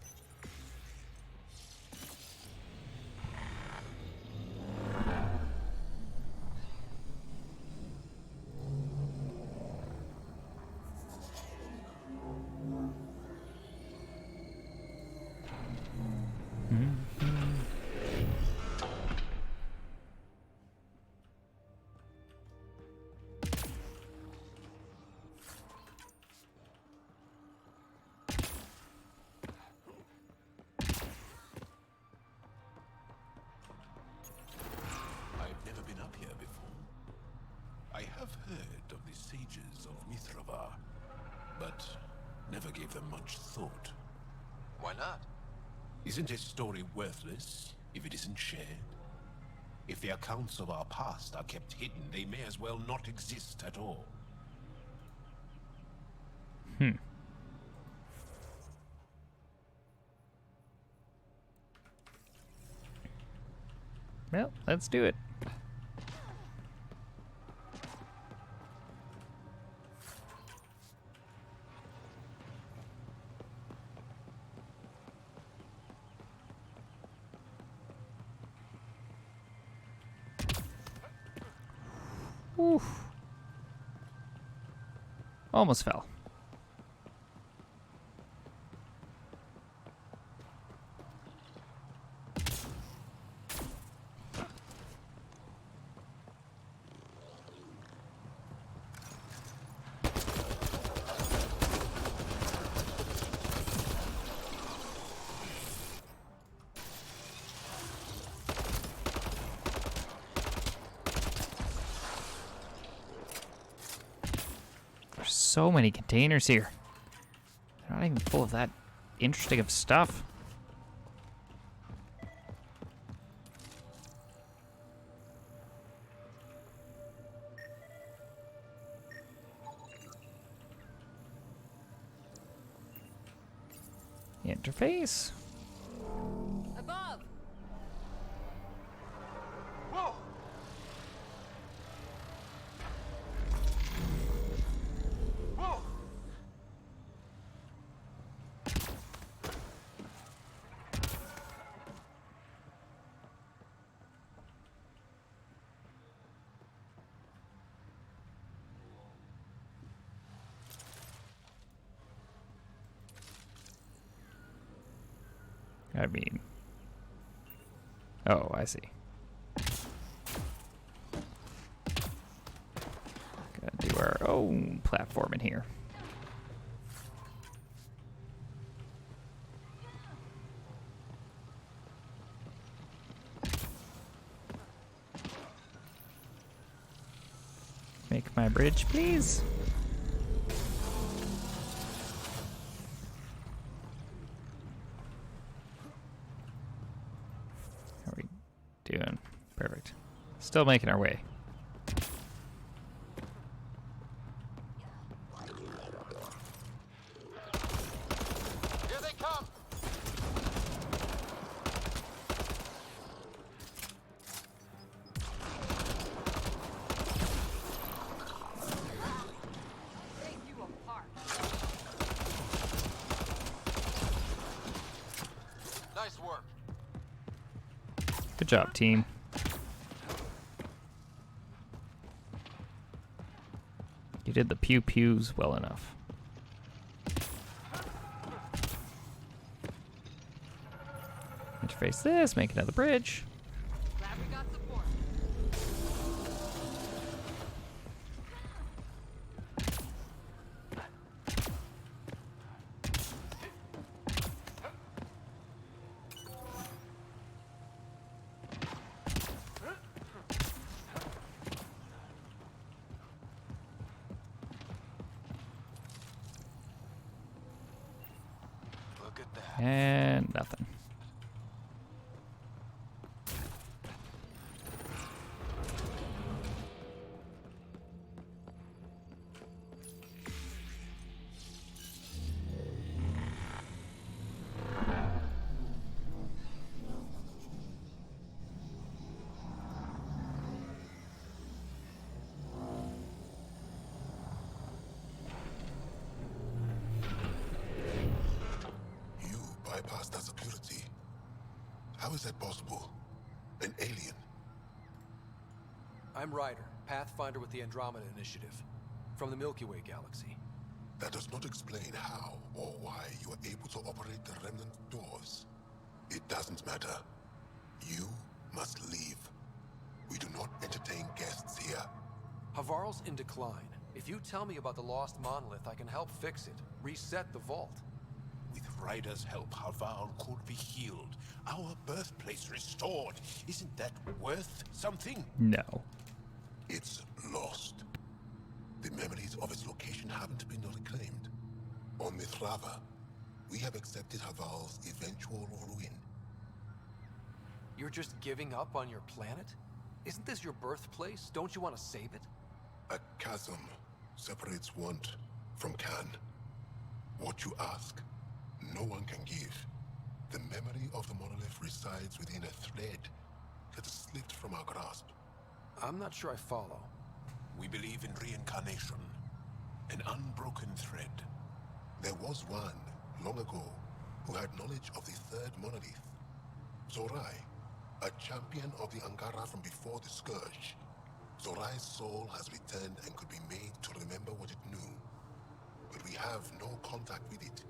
I've never been up here before. I have heard of the sages of Mithrava, but never gave them much thought. Why not? Isn't a story worthless if it isn't shared? If the accounts of our past are kept hidden, they may as well not exist at all. Well, let's do it. Oof. Almost fell. There's so many containers here. They're not even full of that interesting of stuff. Interface. Above! Whoa! Whoa! I mean... Oh, I see. Gotta do our own platform in here. Make my bridge, please. doing? Perfect. Still making our way. Here they come! Nice work. Good job, team. You did the pew-pews well enough. Interface this, make another bridge. Glad we got support. Look at that. And nothing. You bypassed that security. How is that possible? An alien? I'm Ryder, Pathfinder with the Andromeda Initiative, from the Milky Way galaxy. That does not explain how or why you are able to operate the remnant doors. It doesn't matter. You must leave. We do not entertain guests here. Havarl's in decline. If you tell me about the lost monolith, I can help fix it, reset the vault. With Ryder's help, Haval could be healed. Our birthplace restored. Isn't that worth something? No. It's lost. The memories of its location haven't been reclaimed. On Mithrava, we have accepted Haval's eventual ruin. You're just giving up on your planet? Isn't this your birthplace? Don't you want to save it? A chasm separates want from can. What you ask, no one can give. The memory of the monolith resides within a thread that slipped from our grasp. I'm not sure I follow. We believe in reincarnation. An unbroken thread. There was one, long ago, who had knowledge of the third monolith. Zorai, a champion of the Angara from before the Scourge. Zorai's soul has returned and could be made to remember what it knew. But we have no contact with it.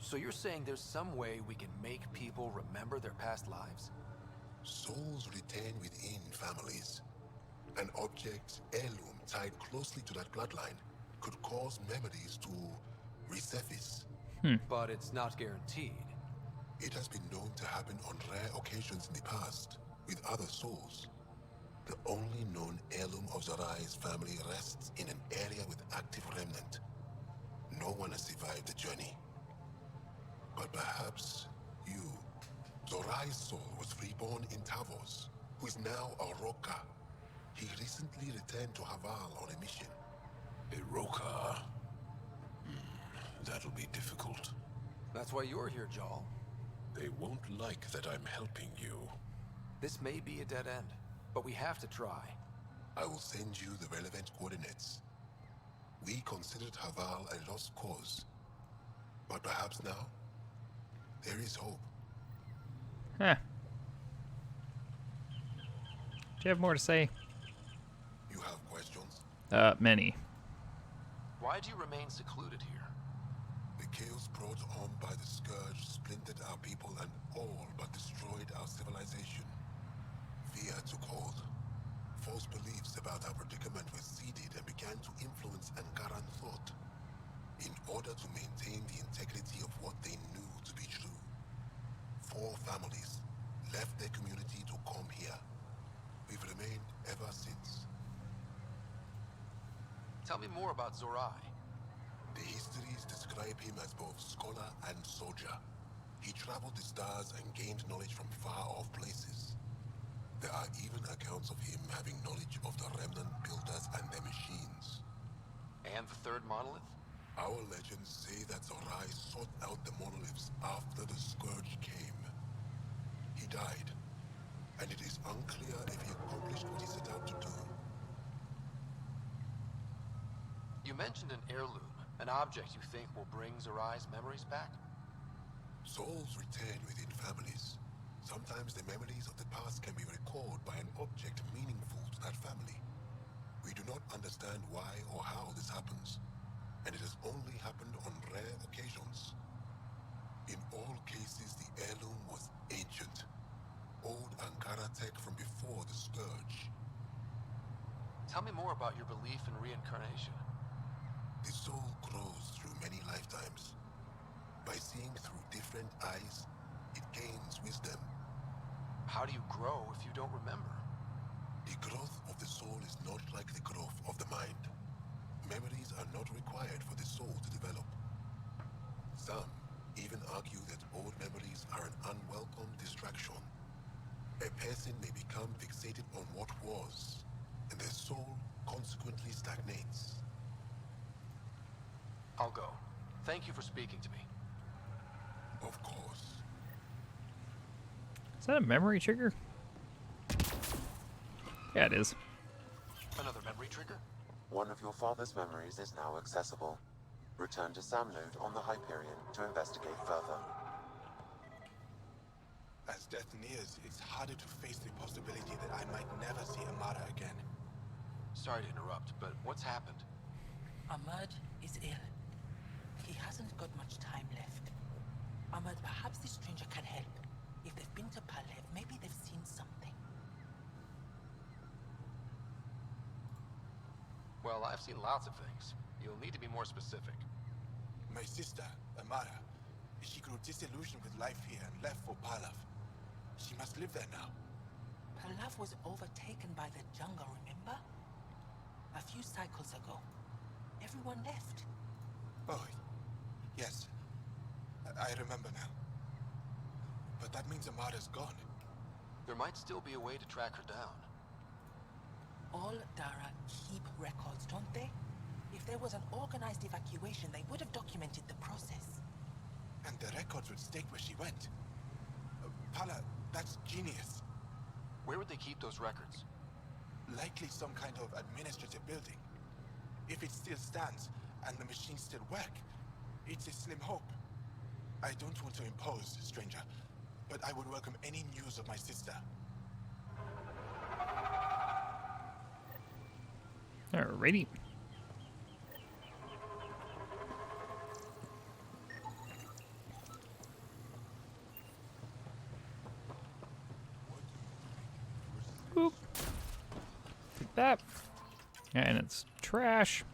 So you're saying there's some way we can make people remember their past lives? Souls retain within families. An object, heirloom, tied closely to that bloodline could cause memories to resurface. But it's not guaranteed. It has been known to happen on rare occasions in the past, with other souls. The only known heirloom of Zorai's family rests in an area with active remnant. No one has survived the journey. But perhaps you. Zorai's soul was reborn in Tavos, who is now a Roka. He recently returned to Haval on a mission. A Roka. That'll be difficult. That's why you're here, Jarl. They won't like that I'm helping you. This may be a dead end, but we have to try. I will send you the relevant coordinates. We considered Haval a lost cause. But perhaps now, there is hope. Huh. Do you have more to say? You have questions? Many. Why do you remain secluded here? The chaos brought on by the Scourge splintered our people and all but destroyed our civilization. Fear took hold. False beliefs about our predicament were seeded and began to influence Angaran thought. In order to maintain the integrity of what they knew to be true, 4 families left their community to come here. We've remained ever since. Tell me more about Zorai. The histories describe him as both scholar and soldier. He traveled the stars and gained knowledge from far-off places. There are even accounts of him having knowledge of the remnant builders and their machines. And the third monolith? Our legends say that Zorai sought out the monoliths after the Scourge came. He died, and it is unclear if he accomplished what he set out to do. You mentioned an heirloom, an object you think will bring Zorai's memories back? Souls return within families. Sometimes the memories of the past can be recalled by an object meaningful to that family. We do not understand why or how this happens, and it has only happened on rare occasions. In all cases, the heirloom was ancient. Old Ankara tech from before the Scourge. Tell me more about your belief in reincarnation. The soul grows through many lifetimes. By seeing through different eyes, it gains wisdom. How do you grow if you don't remember? The growth of the soul is not like the growth of the mind. Memories are not required for the soul to develop. Some even argue that old memories are an unwelcome distraction. A person may become fixated on what was, and their soul consequently stagnates. I'll go. Thank you for speaking to me. Of course. Is that a memory trigger? Yeah, it is. Another memory trigger? One of your father's memories is now accessible. Return to Samnode on the Hyperion to investigate further. As death nears, it's harder to face the possibility that I might never see Amara again. Sorry to interrupt, but what's happened? Ahmad is ill. He hasn't got much time left. Ahmad, perhaps this stranger can help. If they've been to Palev, maybe they've seen something. Well, I've seen lots of things. You'll need to be more specific. My sister, Amara, she grew disillusioned with life here and left for Palav. She must live there now. Palav was overtaken by the jungle, remember? A few cycles ago. Everyone left. Oh, yes. I remember now. But that means Amara's gone. There might still be a way to track her down. All Dara keep records, don't they? If there was an organized evacuation, they would have documented the process. And the records would state where she went. Pala, that's genius. Where would they keep those records? Likely some kind of administrative building. If it still stands, and the machines still work, it's a slim hope. I don't want to impose, stranger, but I would welcome any news of my sister. Alrighty. Boop. Take that. And it's trash.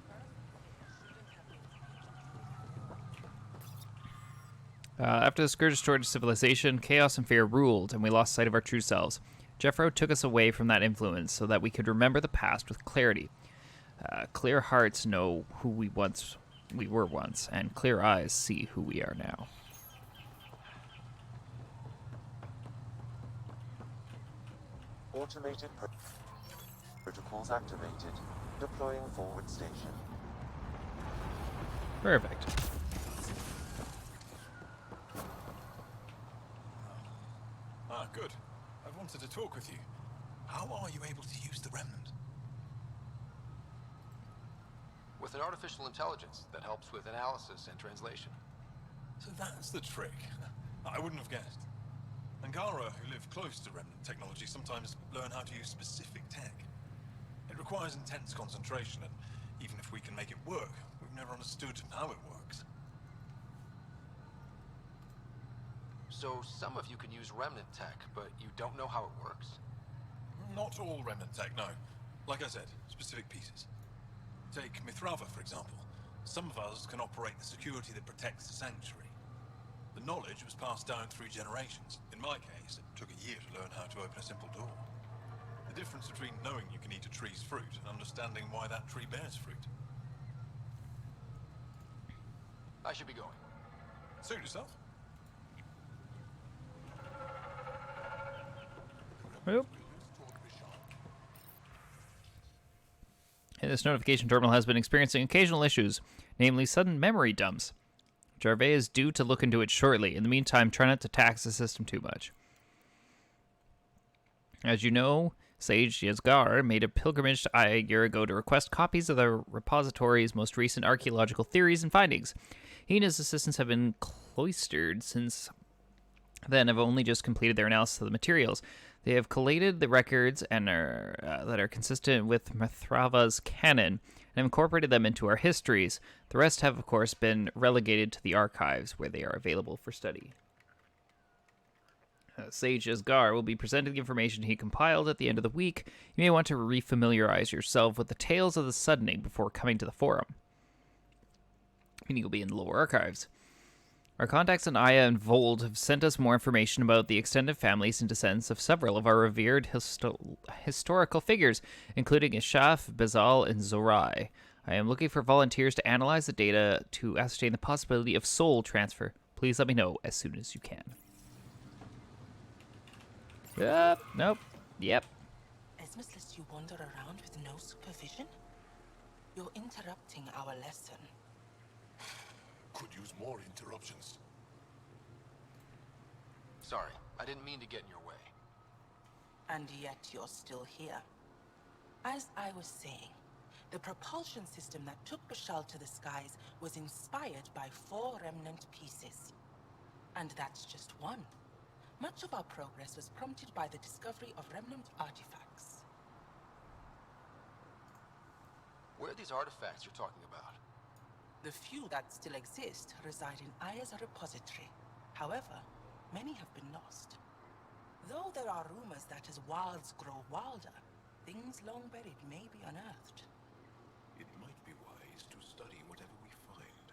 After the Scourge destroyed civilization, chaos and fear ruled, and we lost sight of our true selves. Jeffro took us away from that influence so that we could remember the past with clarity. Clear hearts know who we were once, and clear eyes see who we are now. Automated protocols activated. Deploying forward station. Perfect. Good. I wanted to talk with you. How are you able to use the Remnant? With an artificial intelligence that helps with analysis and translation. So that's the trick. I wouldn't have guessed. Angara, who live close to Remnant technology, sometimes learn how to use specific tech. It requires intense concentration, and even if we can make it work, we've never understood how it works. So some of you can use Remnant tech, but you don't know how it works? Not all Remnant tech, no. Like I said, specific pieces. Take Mithrava, for example. Some of us can operate the security that protects the sanctuary. The knowledge was passed down through generations. In my case, it took a year to learn how to open a simple door. The difference between knowing you can eat a tree's fruit and understanding why that tree bears fruit. I should be going. Suit yourself. Oop. This notification terminal has been experiencing occasional issues, namely sudden memory dumps. Jarvey is due to look into it shortly. In the meantime, try not to tax the system too much. As you know, Sage Yazgar made a pilgrimage to Aya a year ago to request copies of the repository's most recent archaeological theories and findings. He and his assistants have been cloistered since then, have only just completed their analysis of the materials. They have collated the records and that are consistent with Mithrava's canon and incorporated them into our histories. The rest have, of course, been relegated to the archives, where they are available for study. Sage Asgar will be presenting the information he compiled at the end of the week. You may want to refamiliarize yourself with the tales of the suddening before coming to the forum. Meaning you'll be in the lower archives. Our contacts in Aya and Vold have sent us more information about the extended families and descendants of several of our revered historical figures, including Ishaf, Bazal, and Zorai. I am looking for volunteers to analyze the data to ascertain the possibility of soul transfer. Please let me know as soon as you can. Nope. Yep. Esmus lets you wander around with no supervision? You're interrupting our lesson. Could use more interruptions. Sorry, I didn't mean to get in your way. And yet you're still here. As I was saying, the propulsion system that took Bashal to the skies was inspired by 4 remnant pieces. And that's just one. Much of our progress was prompted by the discovery of remnant artifacts. Where are these artifacts you're talking about? The few that still exist reside in Aya's repository. However, many have been lost. Though there are rumors that as wilds grow wilder, things long buried may be unearthed. It might be wise to study whatever we find.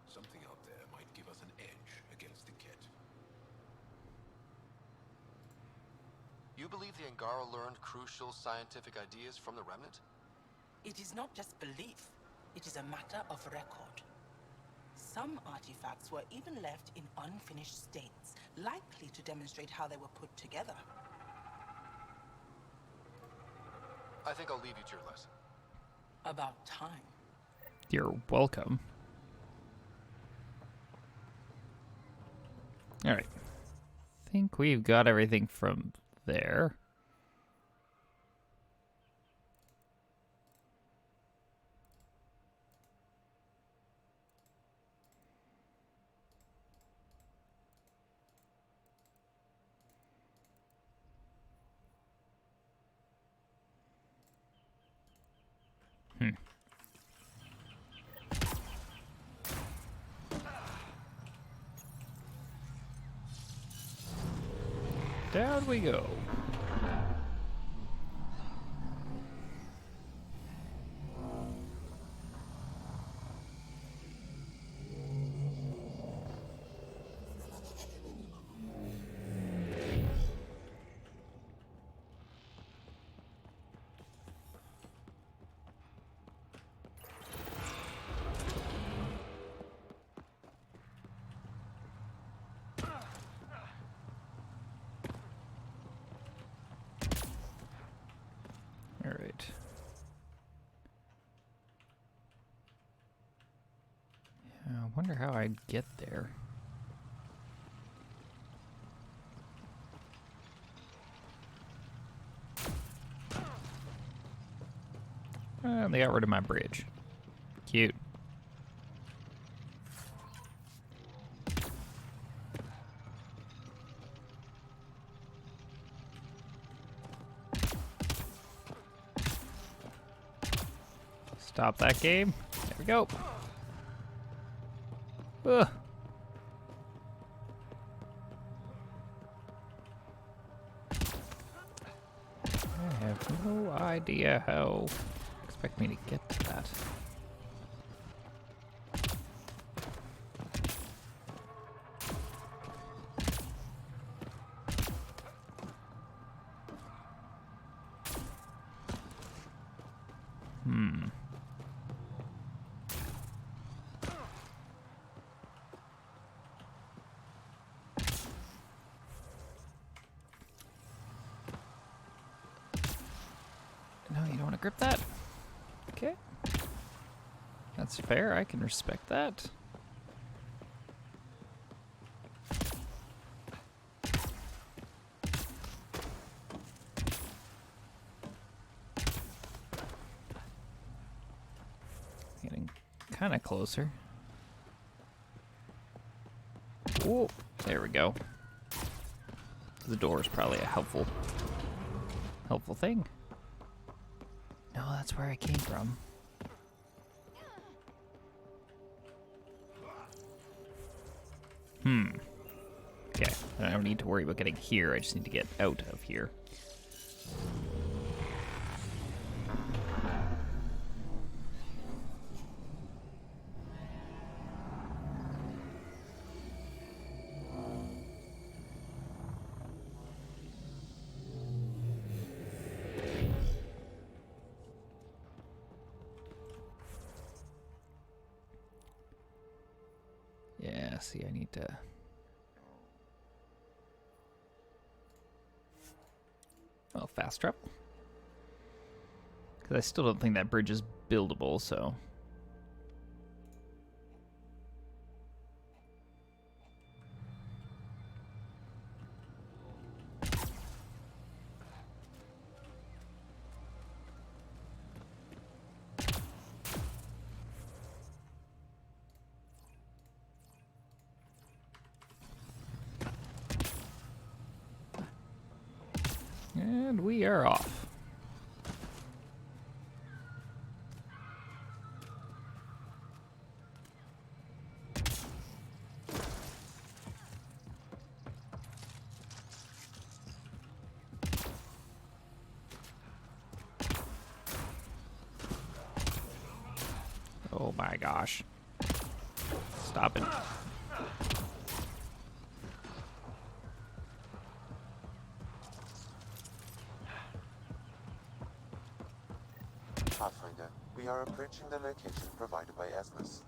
Something out there might give us an edge against the Ket. You believe the Angara learned crucial scientific ideas from the Remnant? It is not just belief, it is a matter of record. Some artifacts were even left in unfinished states, likely to demonstrate how they were put together. I think I'll leave you to your lesson. About time. You're welcome. Alright. I think we've got everything from there. Down we go. All right. Yeah, I wonder how I get there. And they got rid of my bridge. Cute. Stop that game. There we go. Ugh. I have no idea how. Expect me to get to that. not grip that. Okay. That's fair. I can respect that. Getting kind of closer. Whoa, there we go. The door is probably a helpful thing. No, that's where I came from. Okay, I don't need to worry about getting here. I just need to get out of here. Yeah, see, I need to... Oh, fast travel. Because I still don't think that bridge is buildable, so... And we are off. Oh my gosh. Stop it. Pathfinder, we are approaching the location provided by Esmus.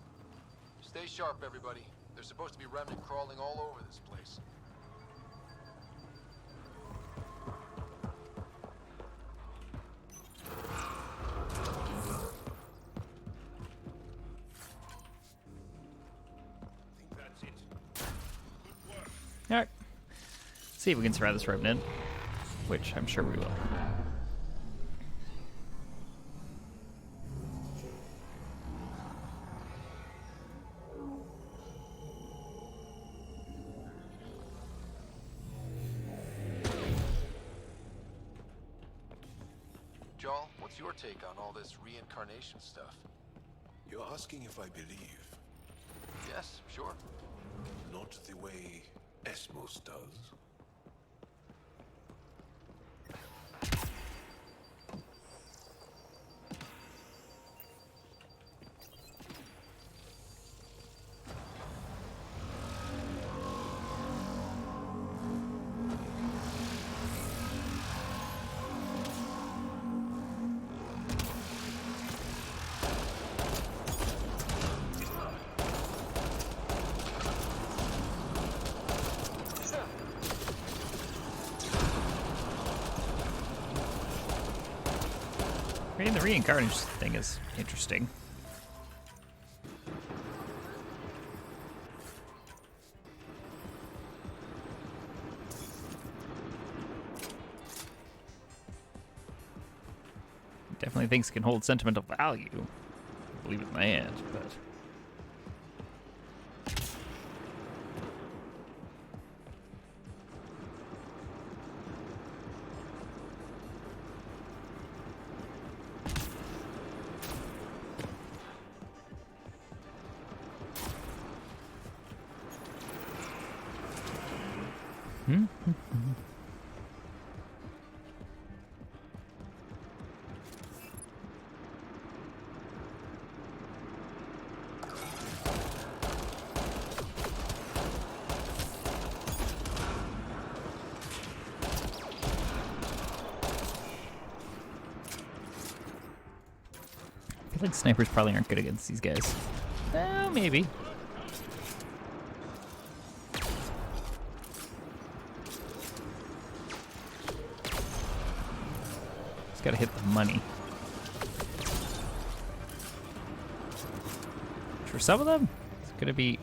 Stay sharp, everybody. There's supposed to be remnant crawling all over this place. Alright. See if we can surround this remnant, which I'm sure we will. Joel, what's your take on all this reincarnation stuff? You're asking if I believe. Yes, sure. Not the way Esmos does. I mean, the reincarnation thing is interesting. Definitely things can hold sentimental value. I believe in that, but... I feel like snipers probably aren't good against these guys. Well, maybe. Just gotta hit the money. For some of them, it's gonna be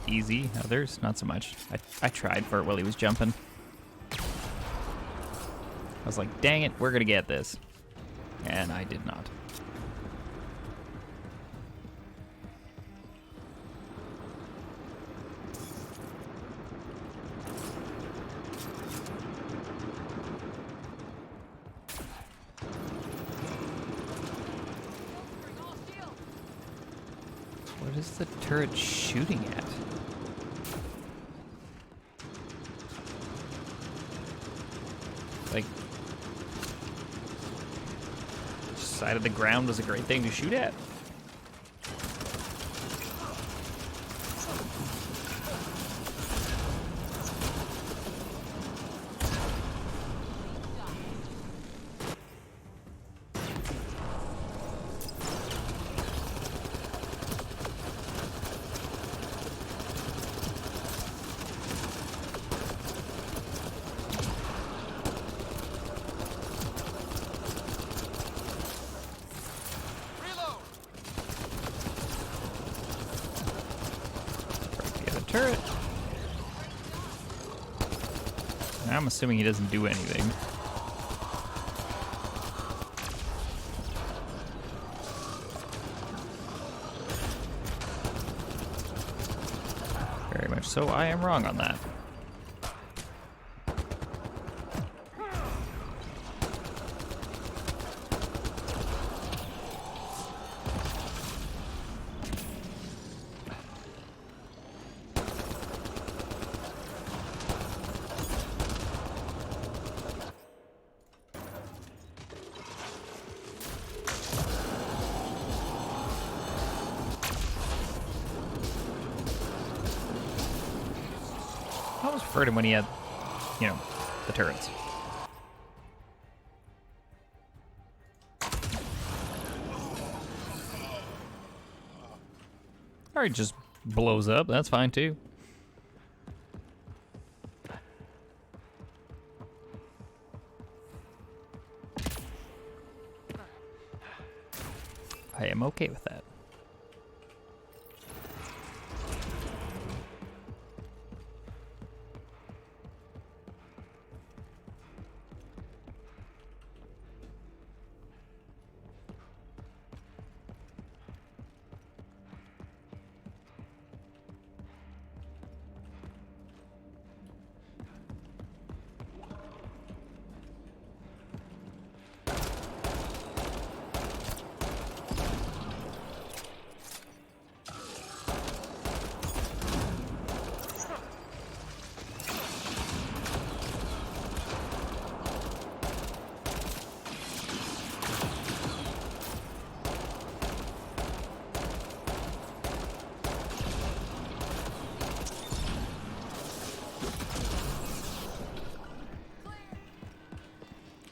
easy. Others, not so much. I tried for it while he was jumping. I was like, dang it, we're gonna get this. And I did not. What is the turret shooting at? Like, side of the ground was a great thing to shoot at. Turret. I'm assuming he doesn't do anything. Very much so, I am wrong on that. I always preferred him when he had, you know, the turrets. Or he just blows up, that's fine too. I am okay with that.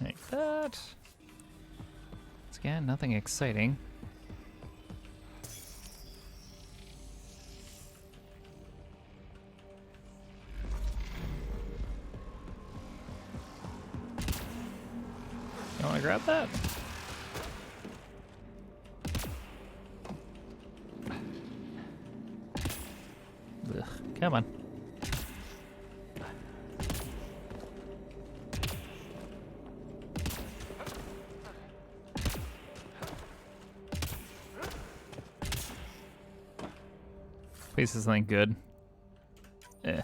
Like that. Once again, nothing exciting. You want to grab that? Ugh, come on. Please is something good. Eh.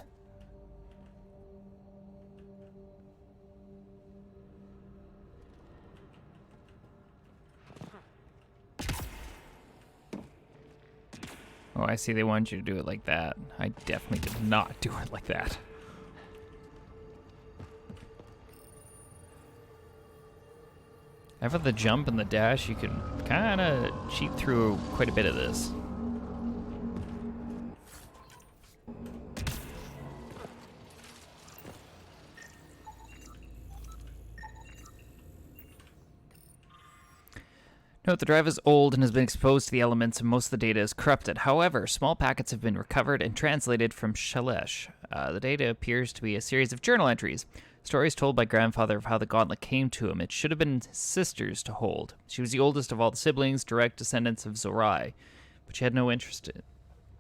Oh, I see they wanted you to do it like that. I definitely did not do it like that. After the jump and the dash, you can kind of cheat through quite a bit of this. Note, the drive is old and has been exposed to the elements, and most of the data is corrupted. However, small packets have been recovered and translated from Shalesh. The data appears to be a series of journal entries, stories told by grandfather of how the gauntlet came to him. It should have been his sister's to hold. She was the oldest of all the siblings, direct descendants of Zorai. but she had no interest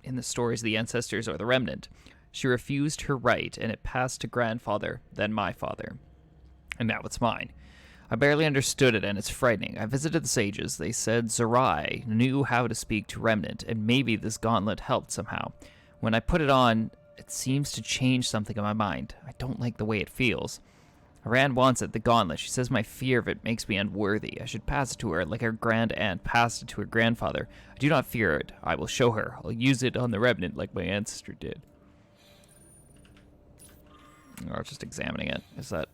in the stories of the ancestors or the remnant. She refused her right, and it passed to grandfather, then my father. And now it's mine. I barely understood it, and it's frightening. I visited the sages. They said Zerai knew how to speak to remnant, and maybe this gauntlet helped somehow. When I put it on, it seems to change something in my mind. I don't like the way it feels. Iran wants it, the gauntlet. She says my fear of it makes me unworthy. I should pass it to her, like her grand aunt passed it to her grandfather. I do not fear it. I will show her. I'll use it on the remnant like my ancestor did. Or just examining it. Is that...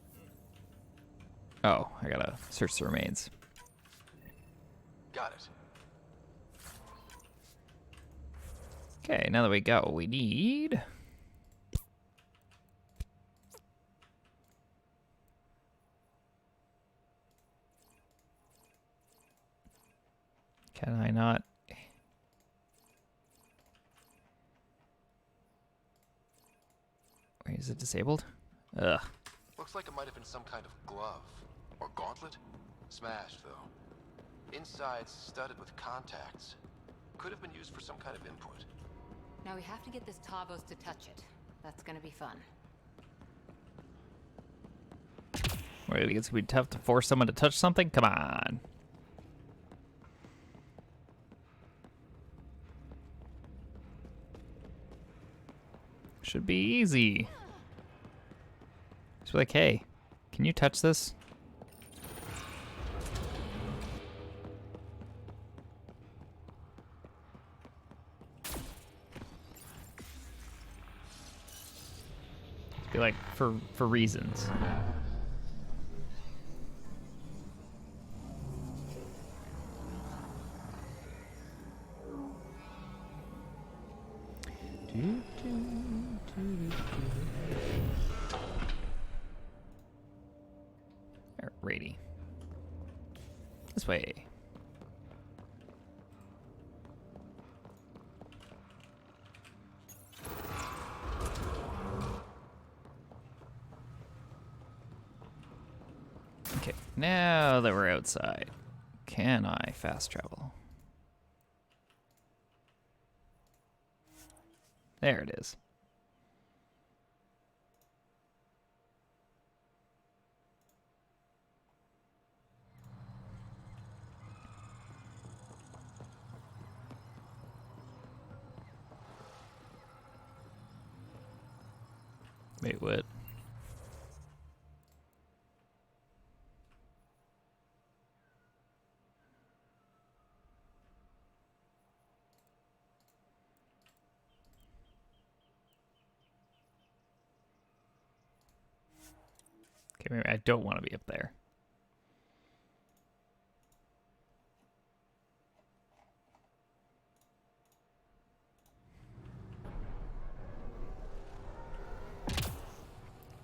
Oh, I gotta search the remains. Got it. Okay, now that we got what we need... Can I not? Wait, is it disabled? Ugh. Looks like it might have been some kind of glove. Or gauntlet? Smashed, though. Inside's studded with contacts. Could have been used for some kind of input. Now we have to get this Tavos to touch it. That's gonna be fun. Wait, it's gonna be tough to force someone to touch something? Come on. Should be easy. Just be like, hey, can you touch this? Just be like, for reasons. Alrighty. This way. Okay, now that we're outside, can I fast travel? There it is. Wait, what? Okay, maybe I don't want to be up there.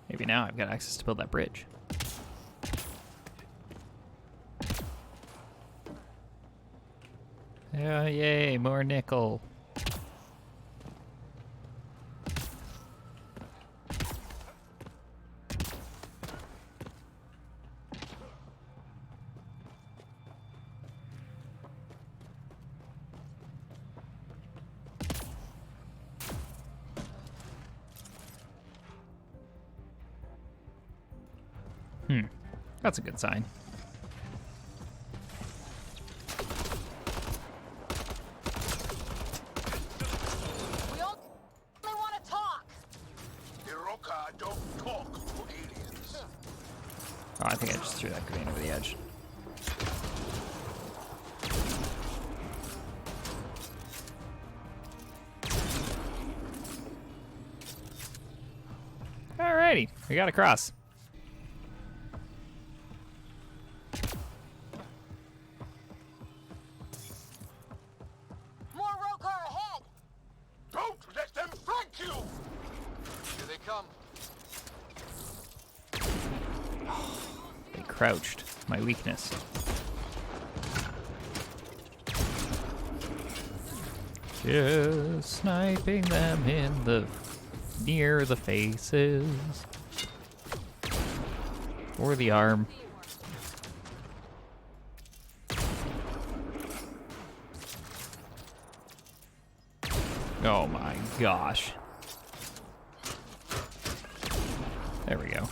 Maybe now I've got access to build that bridge. Yeah, yay, more nickel. That's a good sign. We only want to talk. Hiroka don't talk to aliens. Oh, I think I just threw that grenade over the edge. Alrighty, we got across. Crouched. My weakness. Just sniping them in the near the faces. Or the arm. Oh my gosh. There we go.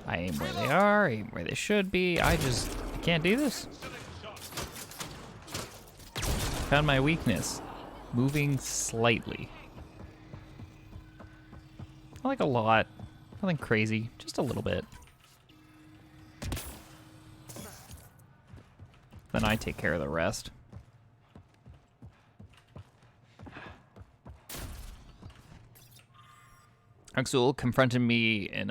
I aim where they are, aim where they should be. I can't do this. Found my weakness. Moving slightly. Not like a lot. Nothing crazy. Just a little bit. Then I take care of the rest. Axul confronted me in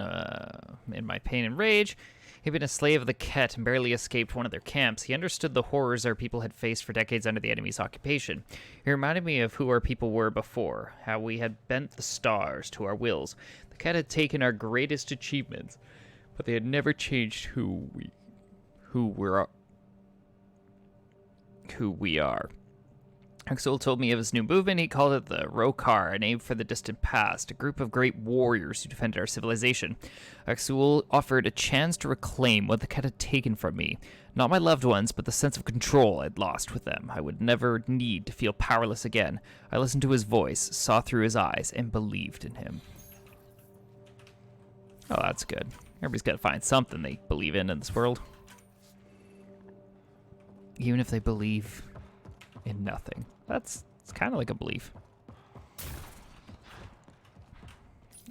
my pain and rage. He'd been a slave of the Ket and barely escaped one of their camps. He understood the horrors our people had faced for decades under the enemy's occupation. He reminded me of who our people were before, how we had bent the stars to our wills. The Ket had taken our greatest achievements, but they had never changed who we are. Axul told me of his new movement. He called it the Rokar, a name for the distant past, a group of great warriors who defended our civilization. Axul offered a chance to reclaim what the Ket had taken from me. Not my loved ones, but the sense of control I'd lost with them. I would never need to feel powerless again. I listened to his voice, saw through his eyes, and believed in him. Oh, that's good. Everybody's got to find something they believe in this world. Even if they believe in nothing. It's kind of like a belief.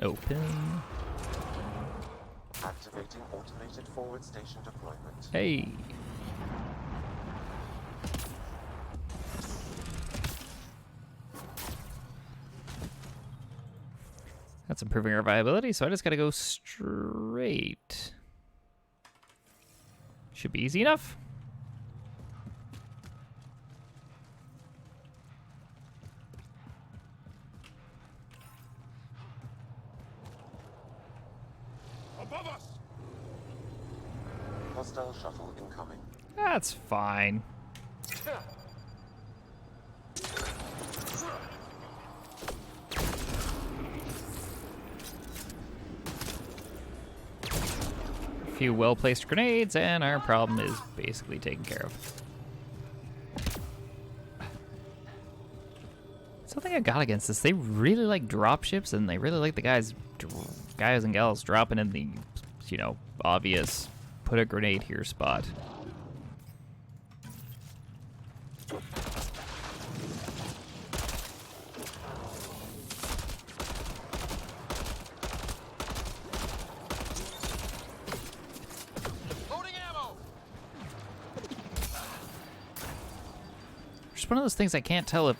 Open. Activating automated forward station deployment. Hey. That's improving our viability, so I just gotta go straight. Should be easy enough. Above us! Hostile shuttle incoming. That's fine. A few well-placed grenades, and our problem is basically taken care of. Something I got against this, they really like dropships, and they really like the guys and gals dropping in the, obvious put a grenade here spot. Just one of those things I can't tell if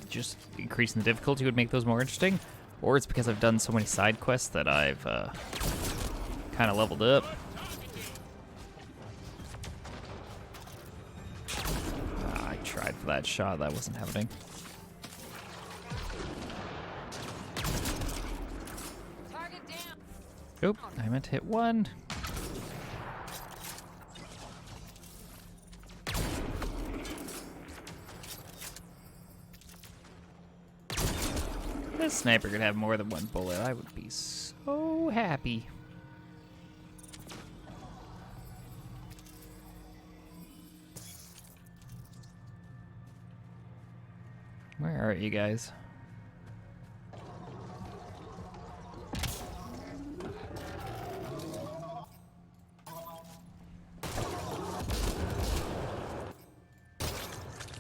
just increasing the difficulty would make those more interesting, or it's because I've done so many side quests that I've kind of leveled up. I tried for that shot, that wasn't happening. Oop, I meant to hit one. This sniper could have more than one bullet. I would be so happy. Where are you guys?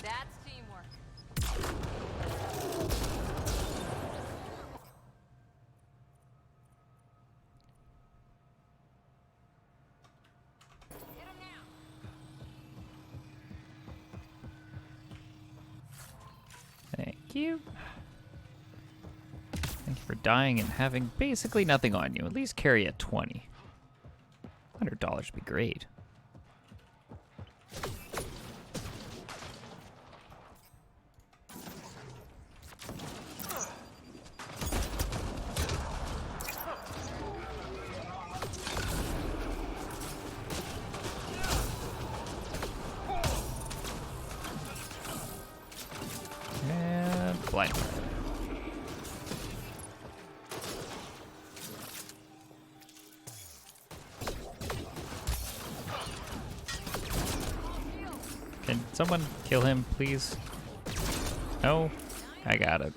That's teamwork. Thank you. Thank you for dying and having basically nothing on you. At least carry a 20. $100 would be great. And blind. Can someone kill him, please? No? I got it.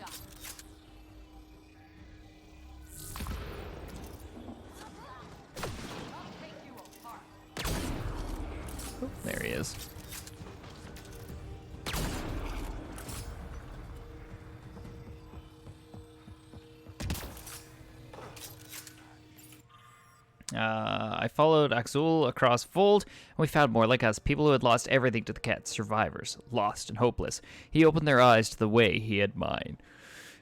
Oh, there he is. I followed Axul across Fold, and we found more like us, people who had lost everything to the cat, survivors, lost and hopeless. He opened their eyes to the way he had mine,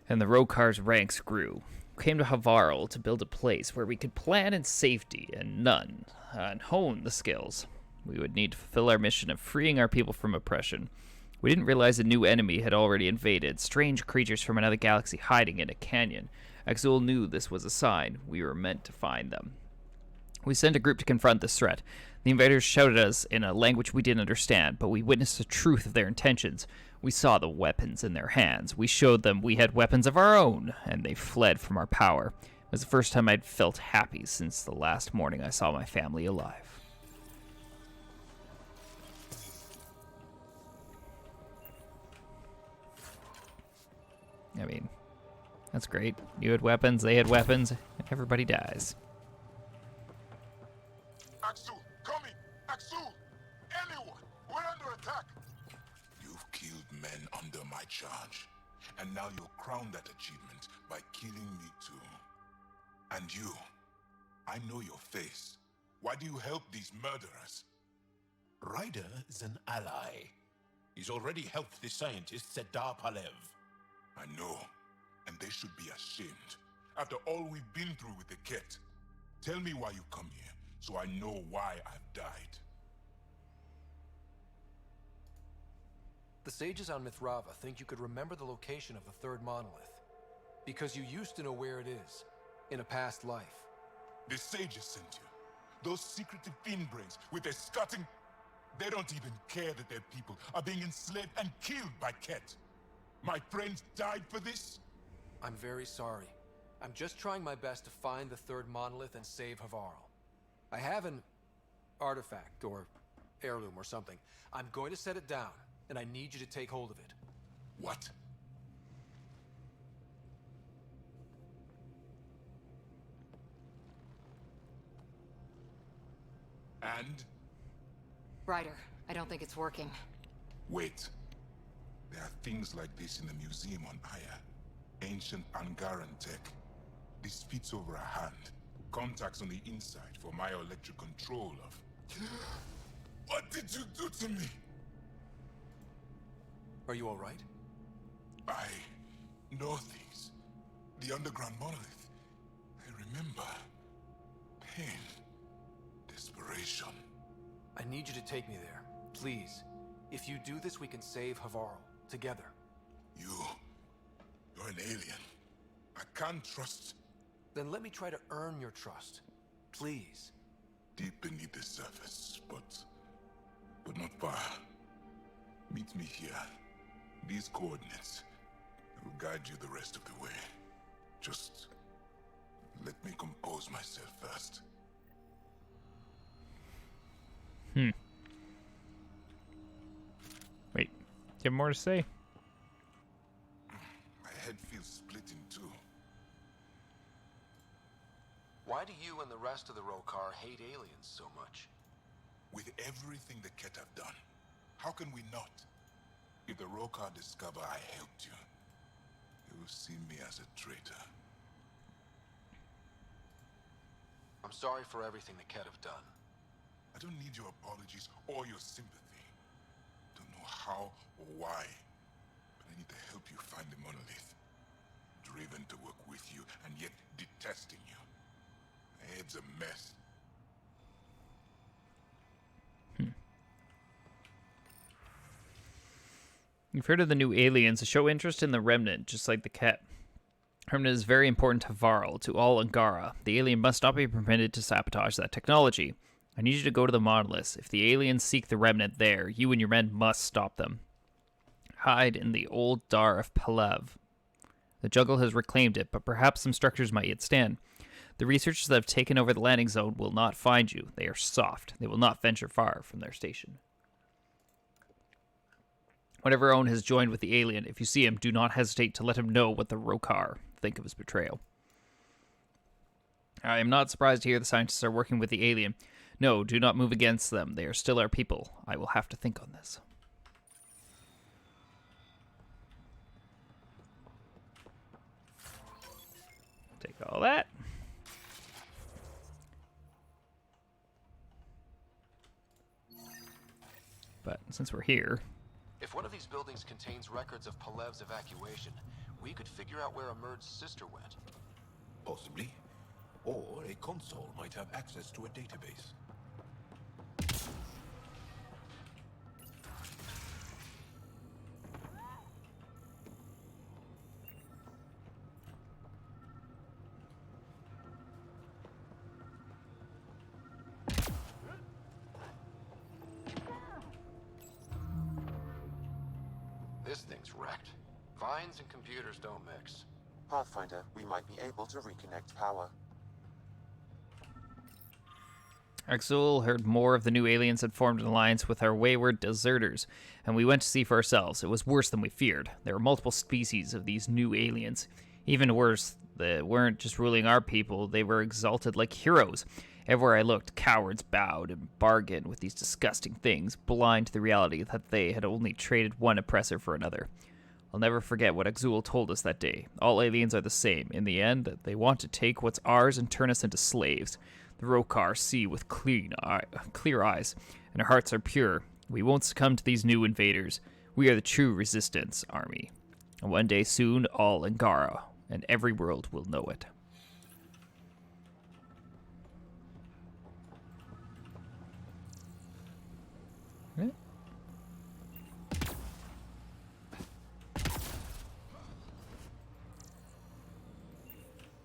and the Rokar's ranks grew. We came to Havarl to build a place where we could plan in safety and hone the skills we would need to fulfill our mission of freeing our people from oppression. We didn't realize a new enemy had already invaded, strange creatures from another galaxy hiding in a canyon. Axul knew this was a sign we were meant to find them. We sent a group to confront this threat. The invaders shouted at us in a language we didn't understand, but we witnessed the truth of their intentions. We saw the weapons in their hands. We showed them we had weapons of our own, and they fled from our power. It was the first time I'd felt happy since the last morning I saw my family alive. I mean, that's great. You had weapons, they had weapons, and everybody dies. Axul, coming! Axul! Anyone! We're under attack! You've killed men under my charge. And now you'll crown that achievement by killing me too. And you, I know your face. Why do you help these murderers? Ryder is an ally. He's already helped the scientists at Dar Palev. I know, and they should be ashamed. After all we've been through with the Ket. Tell me why you come here, so I know why I've died. The sages on Mithrava think you could remember the location of the third monolith. Because you used to know where it is, in a past life. The sages sent you. Those secretive fiend brains with their scutting... They don't even care that their people are being enslaved and killed by Ket. My friends died for this? I'm very sorry. I'm just trying my best to find the third monolith and save Havarl. I have an artifact, or heirloom or something. I'm going to set it down, and I need you to take hold of it. What? And? Ryder, I don't think it's working. Wait. There are things like this in the museum on Aya. Ancient Angaran tech. This fits over a hand. Contacts on the inside for my electric control of... What did you do to me? Are you all right? I know things. The underground monolith. I remember. Pain. Desperation. I need you to take me there, please. If you do this, we can save Havarl, together. You're an alien. I can't trust... Then let me try to earn your trust. Please. Deep beneath the surface, but not far. Meet me here. These coordinates. I will guide you the rest of the way. Just... let me compose myself first. Wait, do you have more to say? My head feels split in two. Why do you and the rest of the Rokar hate aliens so much? With everything the Ket have done, how can we not? If the Rokar discover I helped you, they will see me as a traitor. I'm sorry for everything the Ket have done. I don't need your apologies or your sympathy. Don't know how or why, but I need to help you find the monolith. Driven to work with you, and yet detesting you. My head's a mess. You've heard of the new aliens that show interest in the Remnant, just like the Ket. Remnant is very important to Varl, to all Angara. The alien must not be permitted to sabotage that technology. I need you to go to the monoliths. If the aliens seek the Remnant there, you and your men must stop them. Hide in the old Dar of Palev. The jungle has reclaimed it, but perhaps some structures might yet stand. The researchers that have taken over the landing zone will not find you. They are soft. They will not venture far from their station. Whenever Owen has joined with the alien, if you see him, do not hesitate to let him know what the Rokar think of his betrayal. I am not surprised to hear the scientists are working with the alien. No, do not move against them. They are still our people. I will have to think on this. Take all that. But since we're here... If one of these buildings contains records of Palev's evacuation, we could figure out where Emerge's sister went. Possibly. Or a console might have access to a database. This thing's wrecked. Vines and computers don't mix. Pathfinder, we might be able to reconnect power. Axul heard more of the new aliens had formed an alliance with our wayward deserters, and we went to see for ourselves. It was worse than we feared. There were multiple species of these new aliens. Even worse, they weren't just ruling our people, they were exalted like heroes. Everywhere I looked, cowards bowed and bargained with these disgusting things, blind to the reality that they had only traded one oppressor for another. I'll never forget what Axul told us that day. All aliens are the same. In the end, they want to take what's ours and turn us into slaves. The Rokar see with clear eyes, and our hearts are pure. We won't succumb to these new invaders. We are the true resistance army. And one day soon, all Angara and every world will know it.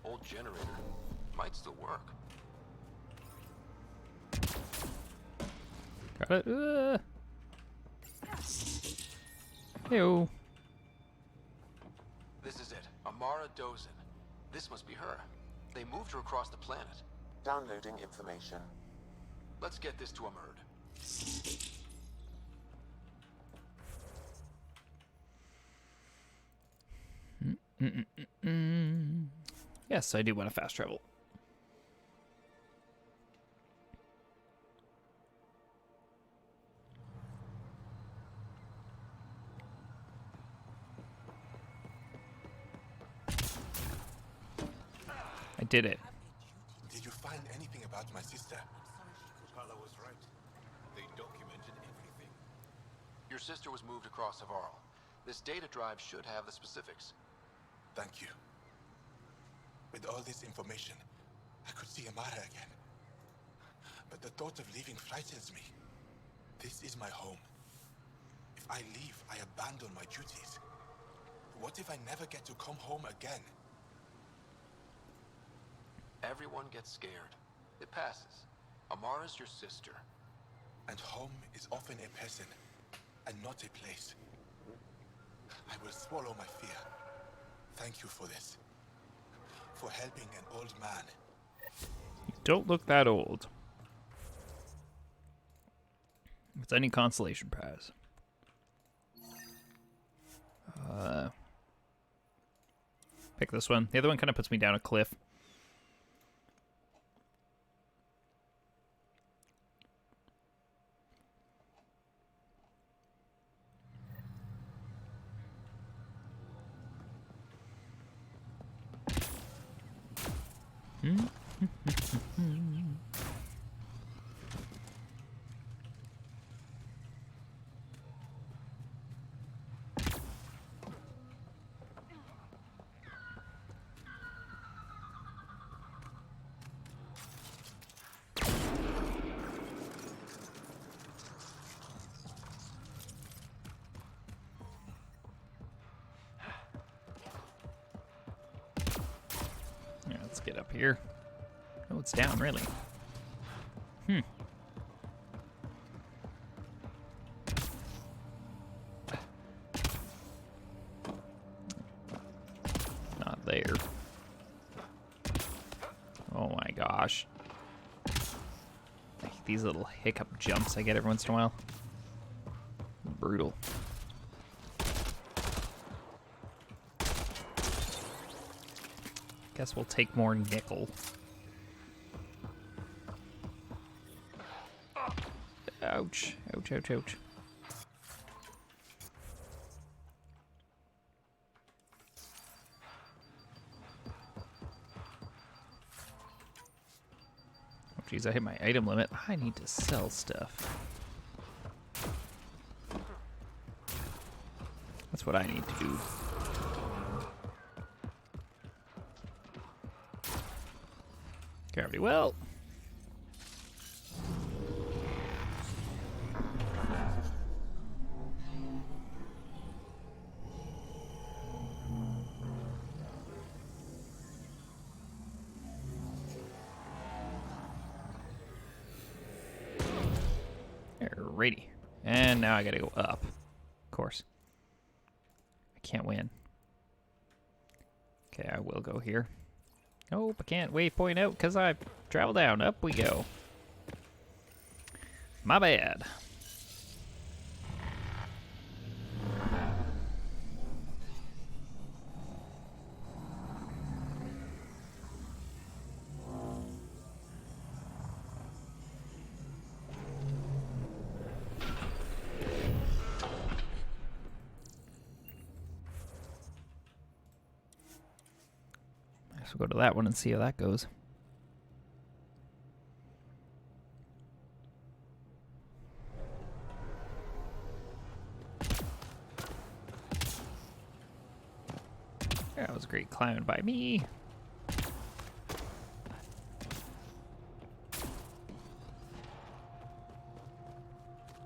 Old generator. Might still work. Got it. Ew. This is it. Amara Dozin. This must be her. They moved her across the planet. Downloading information. Let's get this to Emerge. Yes, I do want to fast travel. I did it. Did you find anything about my sister? Carla was right. They documented everything. Your sister was moved across Havarl. This data drive should have the specifics. Thank you. With all this information, I could see Amara again. But the thought of leaving frightens me. This is my home. If I leave, I abandon my duties. What if I never get to come home again? Everyone gets scared. It passes. Amara's your sister. And home is often a person, and not a place. I will swallow my fear. Thank you for this. For helping an old man. You don't look that old. If it's any consolation prize. Pick this one. The other one kind of puts me down a cliff. Yeah, let's get up here. Oh, it's down, really. Not there. Oh my gosh. I hate these little hiccup jumps I get every once in a while. Brutal. Guess we'll take more nickel. Ouch. Ouch, ouch, ouch. Oh, geez, I hit my item limit. I need to sell stuff. That's what I need to do. Gravity well. Alrighty. And now I gotta go up. Of course. I can't win. Okay, I will go here. Nope, I can't waypoint out because I travel down. Up we go. My bad. We'll go to that one and see how that goes. That was great climbing by me.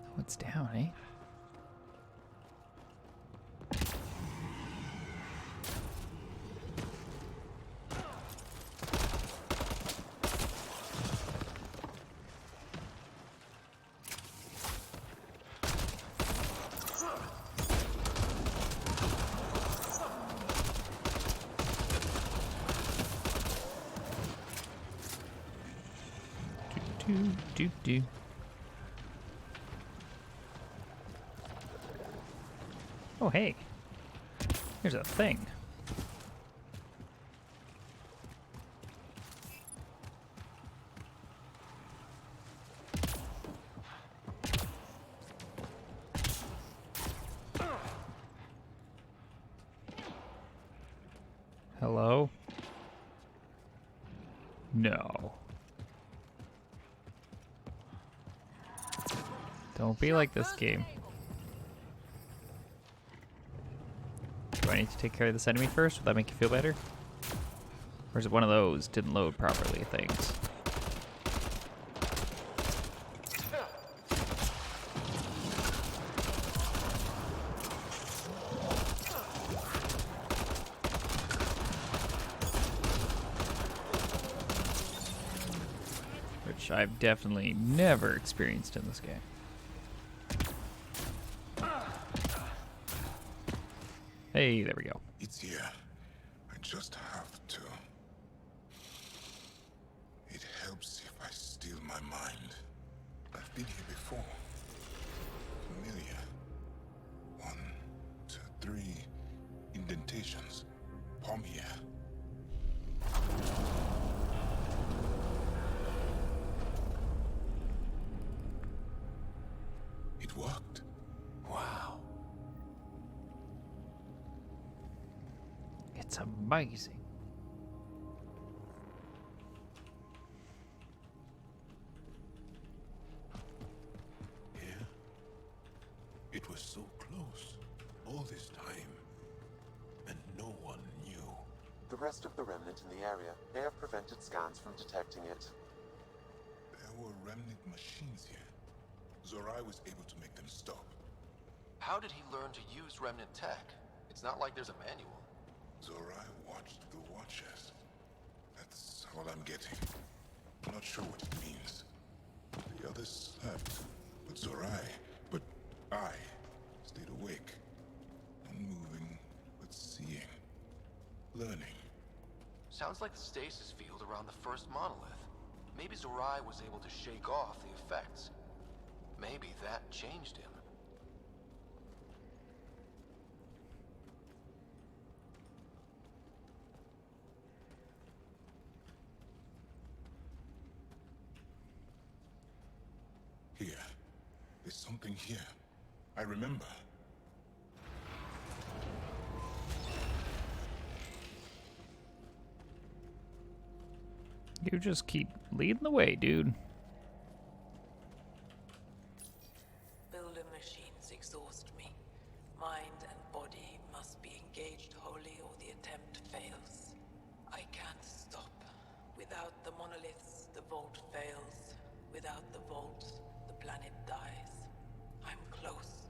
Oh, it's down, eh? Do. Oh, hey. Here's a thing. Hello? No. Don't be like this game. Do I need to take care of this enemy first? Will that make you feel better? Or is it one of those didn't load properly things? Which I've definitely never experienced in this game. Hey, there we go. It's here. I just have to. It helps if I steal my mind. I've been here before. Familiar. 1, 2, 3 indentations. Palm here. It worked. Wow. It's amazing. Here? It was so close. All this time. And no one knew. The rest of the remnant in the area may have prevented scans from detecting it. There were remnant machines here. Zorai was able to make them stop. How did he learn to use remnant tech? It's not like there's a manual. Zorai watched the Watchers. That's all I'm getting. I'm not sure what it means. The others slept, but I stayed awake. Unmoving, but seeing. Learning. Sounds like the stasis field around the first monolith. Maybe Zorai was able to shake off the effects. Maybe that changed him. There's something here. I remember. You just keep leading the way, dude. Builder machines exhaust me. Mind and body must be engaged wholly or the attempt fails. I can't stop. Without the monoliths, the vault fails. Without the vault, the planet dies. I'm close.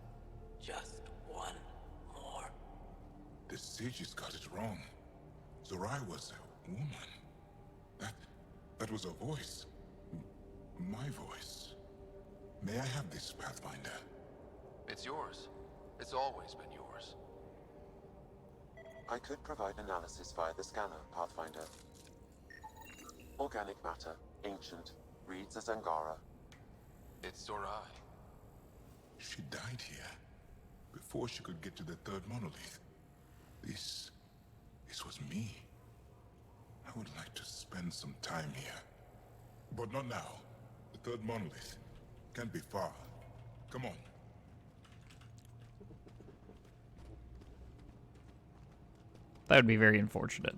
Just one more. The sages got it wrong. Zorai was a woman. That was a voice. My voice. May I have this, Pathfinder? It's yours. It's always been yours. I could provide analysis via the scanner, Pathfinder. Organic matter, ancient, reads as Angara. It's Zorai. She died here, before she could get to the third monolith. This was me. I would like to spend some time here. But not now. The third monolith can't be far. Come on. That would be very unfortunate.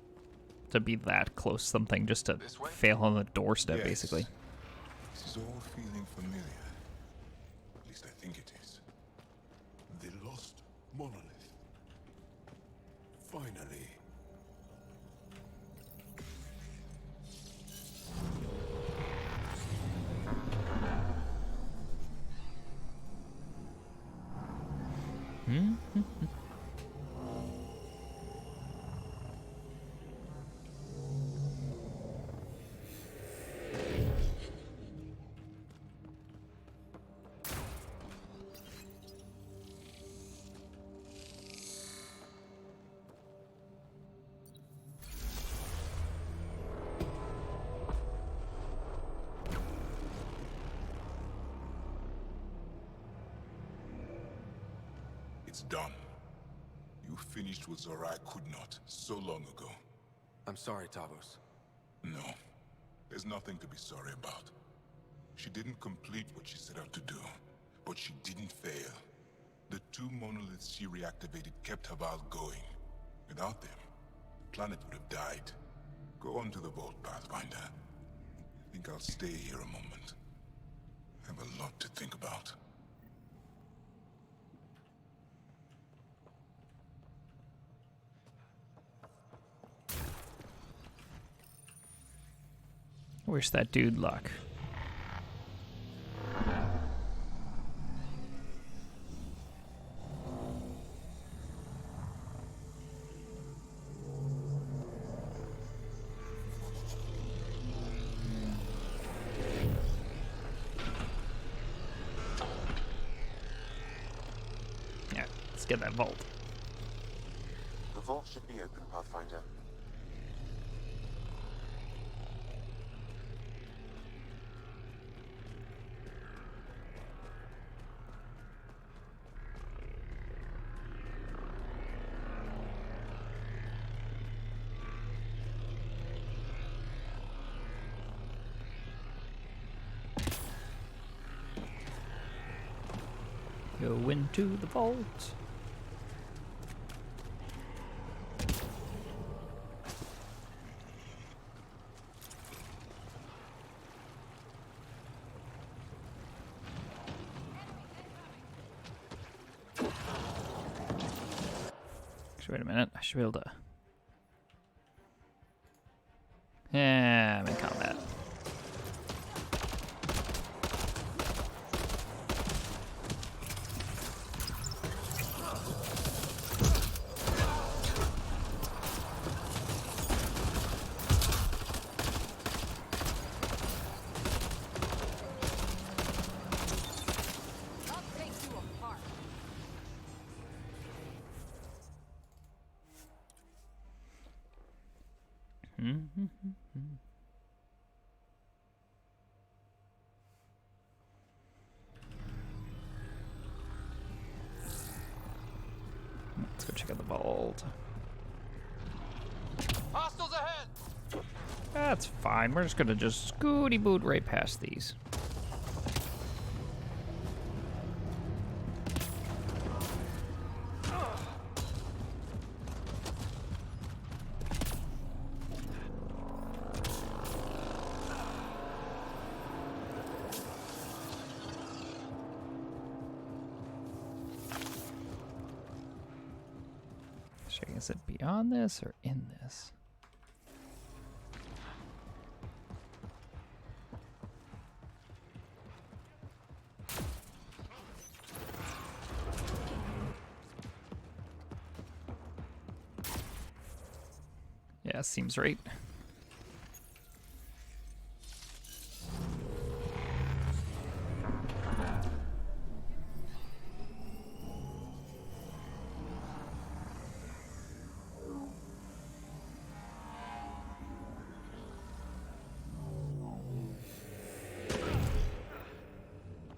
To be that close to something just to fail on the doorstep, Yes. basically. This is all feeling familiar. At least I think it is. The lost monolith. Finally. It's done. You finished what Zorai could not so long ago. I'm sorry, Tavos. No. There's nothing to be sorry about. She didn't complete what she set out to do, but she didn't fail. The two monoliths she reactivated kept Haval going. Without them, the planet would have died. Go on to the vault, Pathfinder. I think I'll stay here a moment. I have a lot to think about. Wish that dude luck. Yeah, let's get that vault. The vault should be open, Pathfinder. Go into the vault. Actually, wait a minute. I should be able to. Yeah, I'm in combat. Let's go check out the vault. Hostiles ahead! That's fine. We're just gonna just scooty boot right past these. Checking, is it beyond this or in this? Yeah, seems right.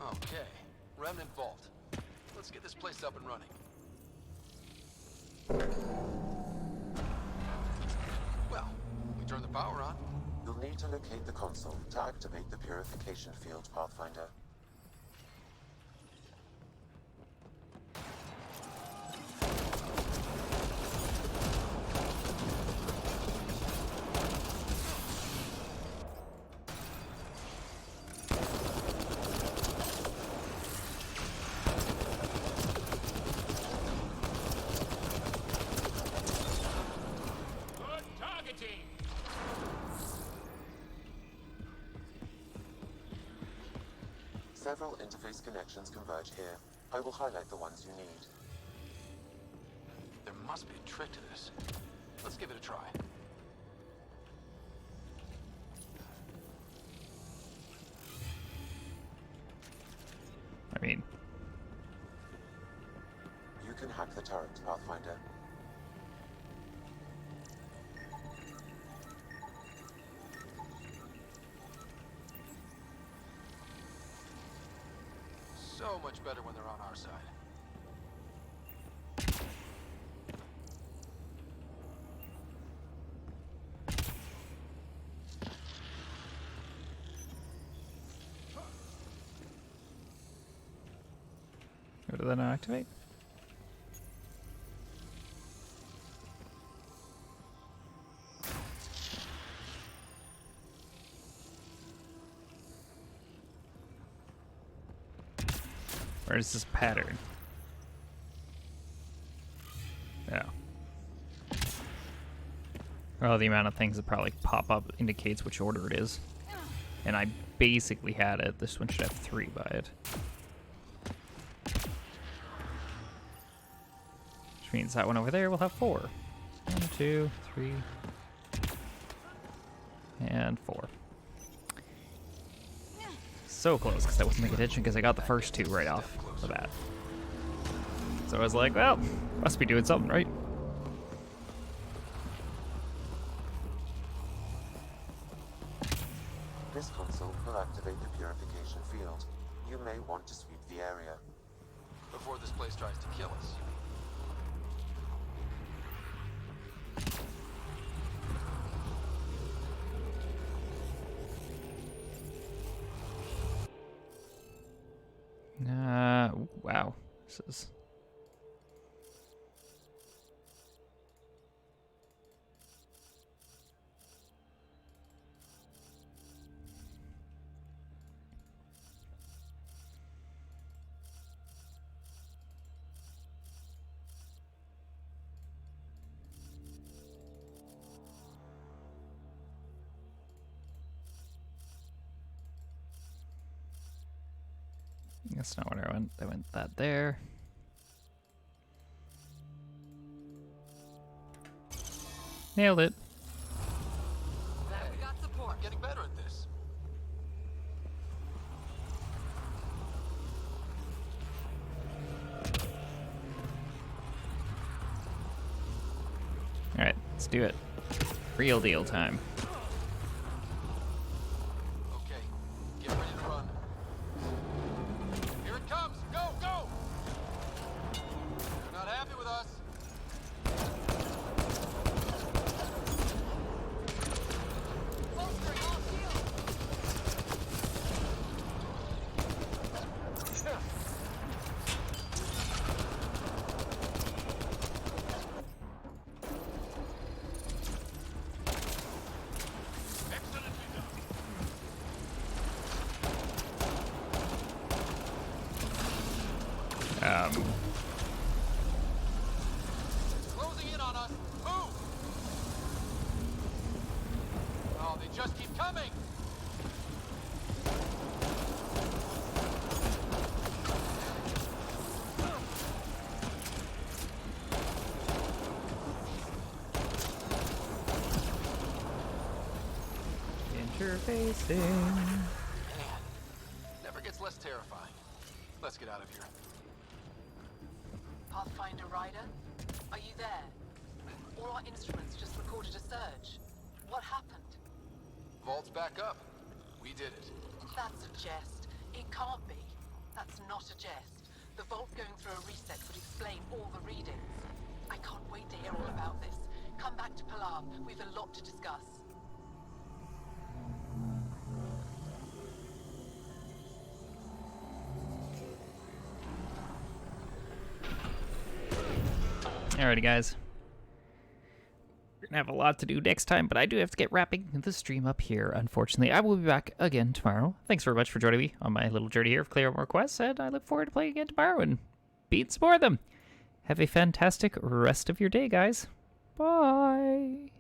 Okay, Remnant Vault. Let's get this place up and running. Well, we turn the power on. You'll need to locate the console to activate the purification field, Pathfinder. Several interface connections converge here. I will highlight the ones you need. There must be a trick to this. Let's give it a try. I mean, You can hack the turret, Pathfinder. So much better when they're on our side. go to that activate. Where is this pattern? Yeah. Oh, the amount of things that probably pop up indicates which order it is. And I basically had it. This one should have 3 by it. Which means that one over there will have 4. 1, 2, 3, and 4. So close, because I wasn't paying attention because I got the first 2 right off the bat. So I was like, well, must be doing something, right? This console will activate the purification field. You may want to sweep the area. Before this place tries to kill us. Wow. This is... That's not where I went. I went that there. Nailed it. Hey, we got support. I'm getting better at this. Alright, let's do it. Real deal time. Okay, get ready to run. Here it comes! Go, go! They're not happy with us. Bolstering all shields! Closing in on coming! Interfacing. Man, never gets less terrifying. Let's get out of here. Pathfinder Rider, are you there? All our instruments just recorded a surge. What happened? Vault's back up. We did it. That's a jest. It can't be. That's not a jest. The vault going through a reset would explain all the readings. I can't wait to hear all about this. Come back to Palam. We've a lot to discuss. Alrighty, guys. We're gonna have a lot to do next time, but I do have to get wrapping the stream up here, unfortunately. I will be back again tomorrow. Thanks very much for joining me on my little journey here of clearing more quests, and I look forward to playing again tomorrow and beating some more of them. Have a fantastic rest of your day, guys. Bye.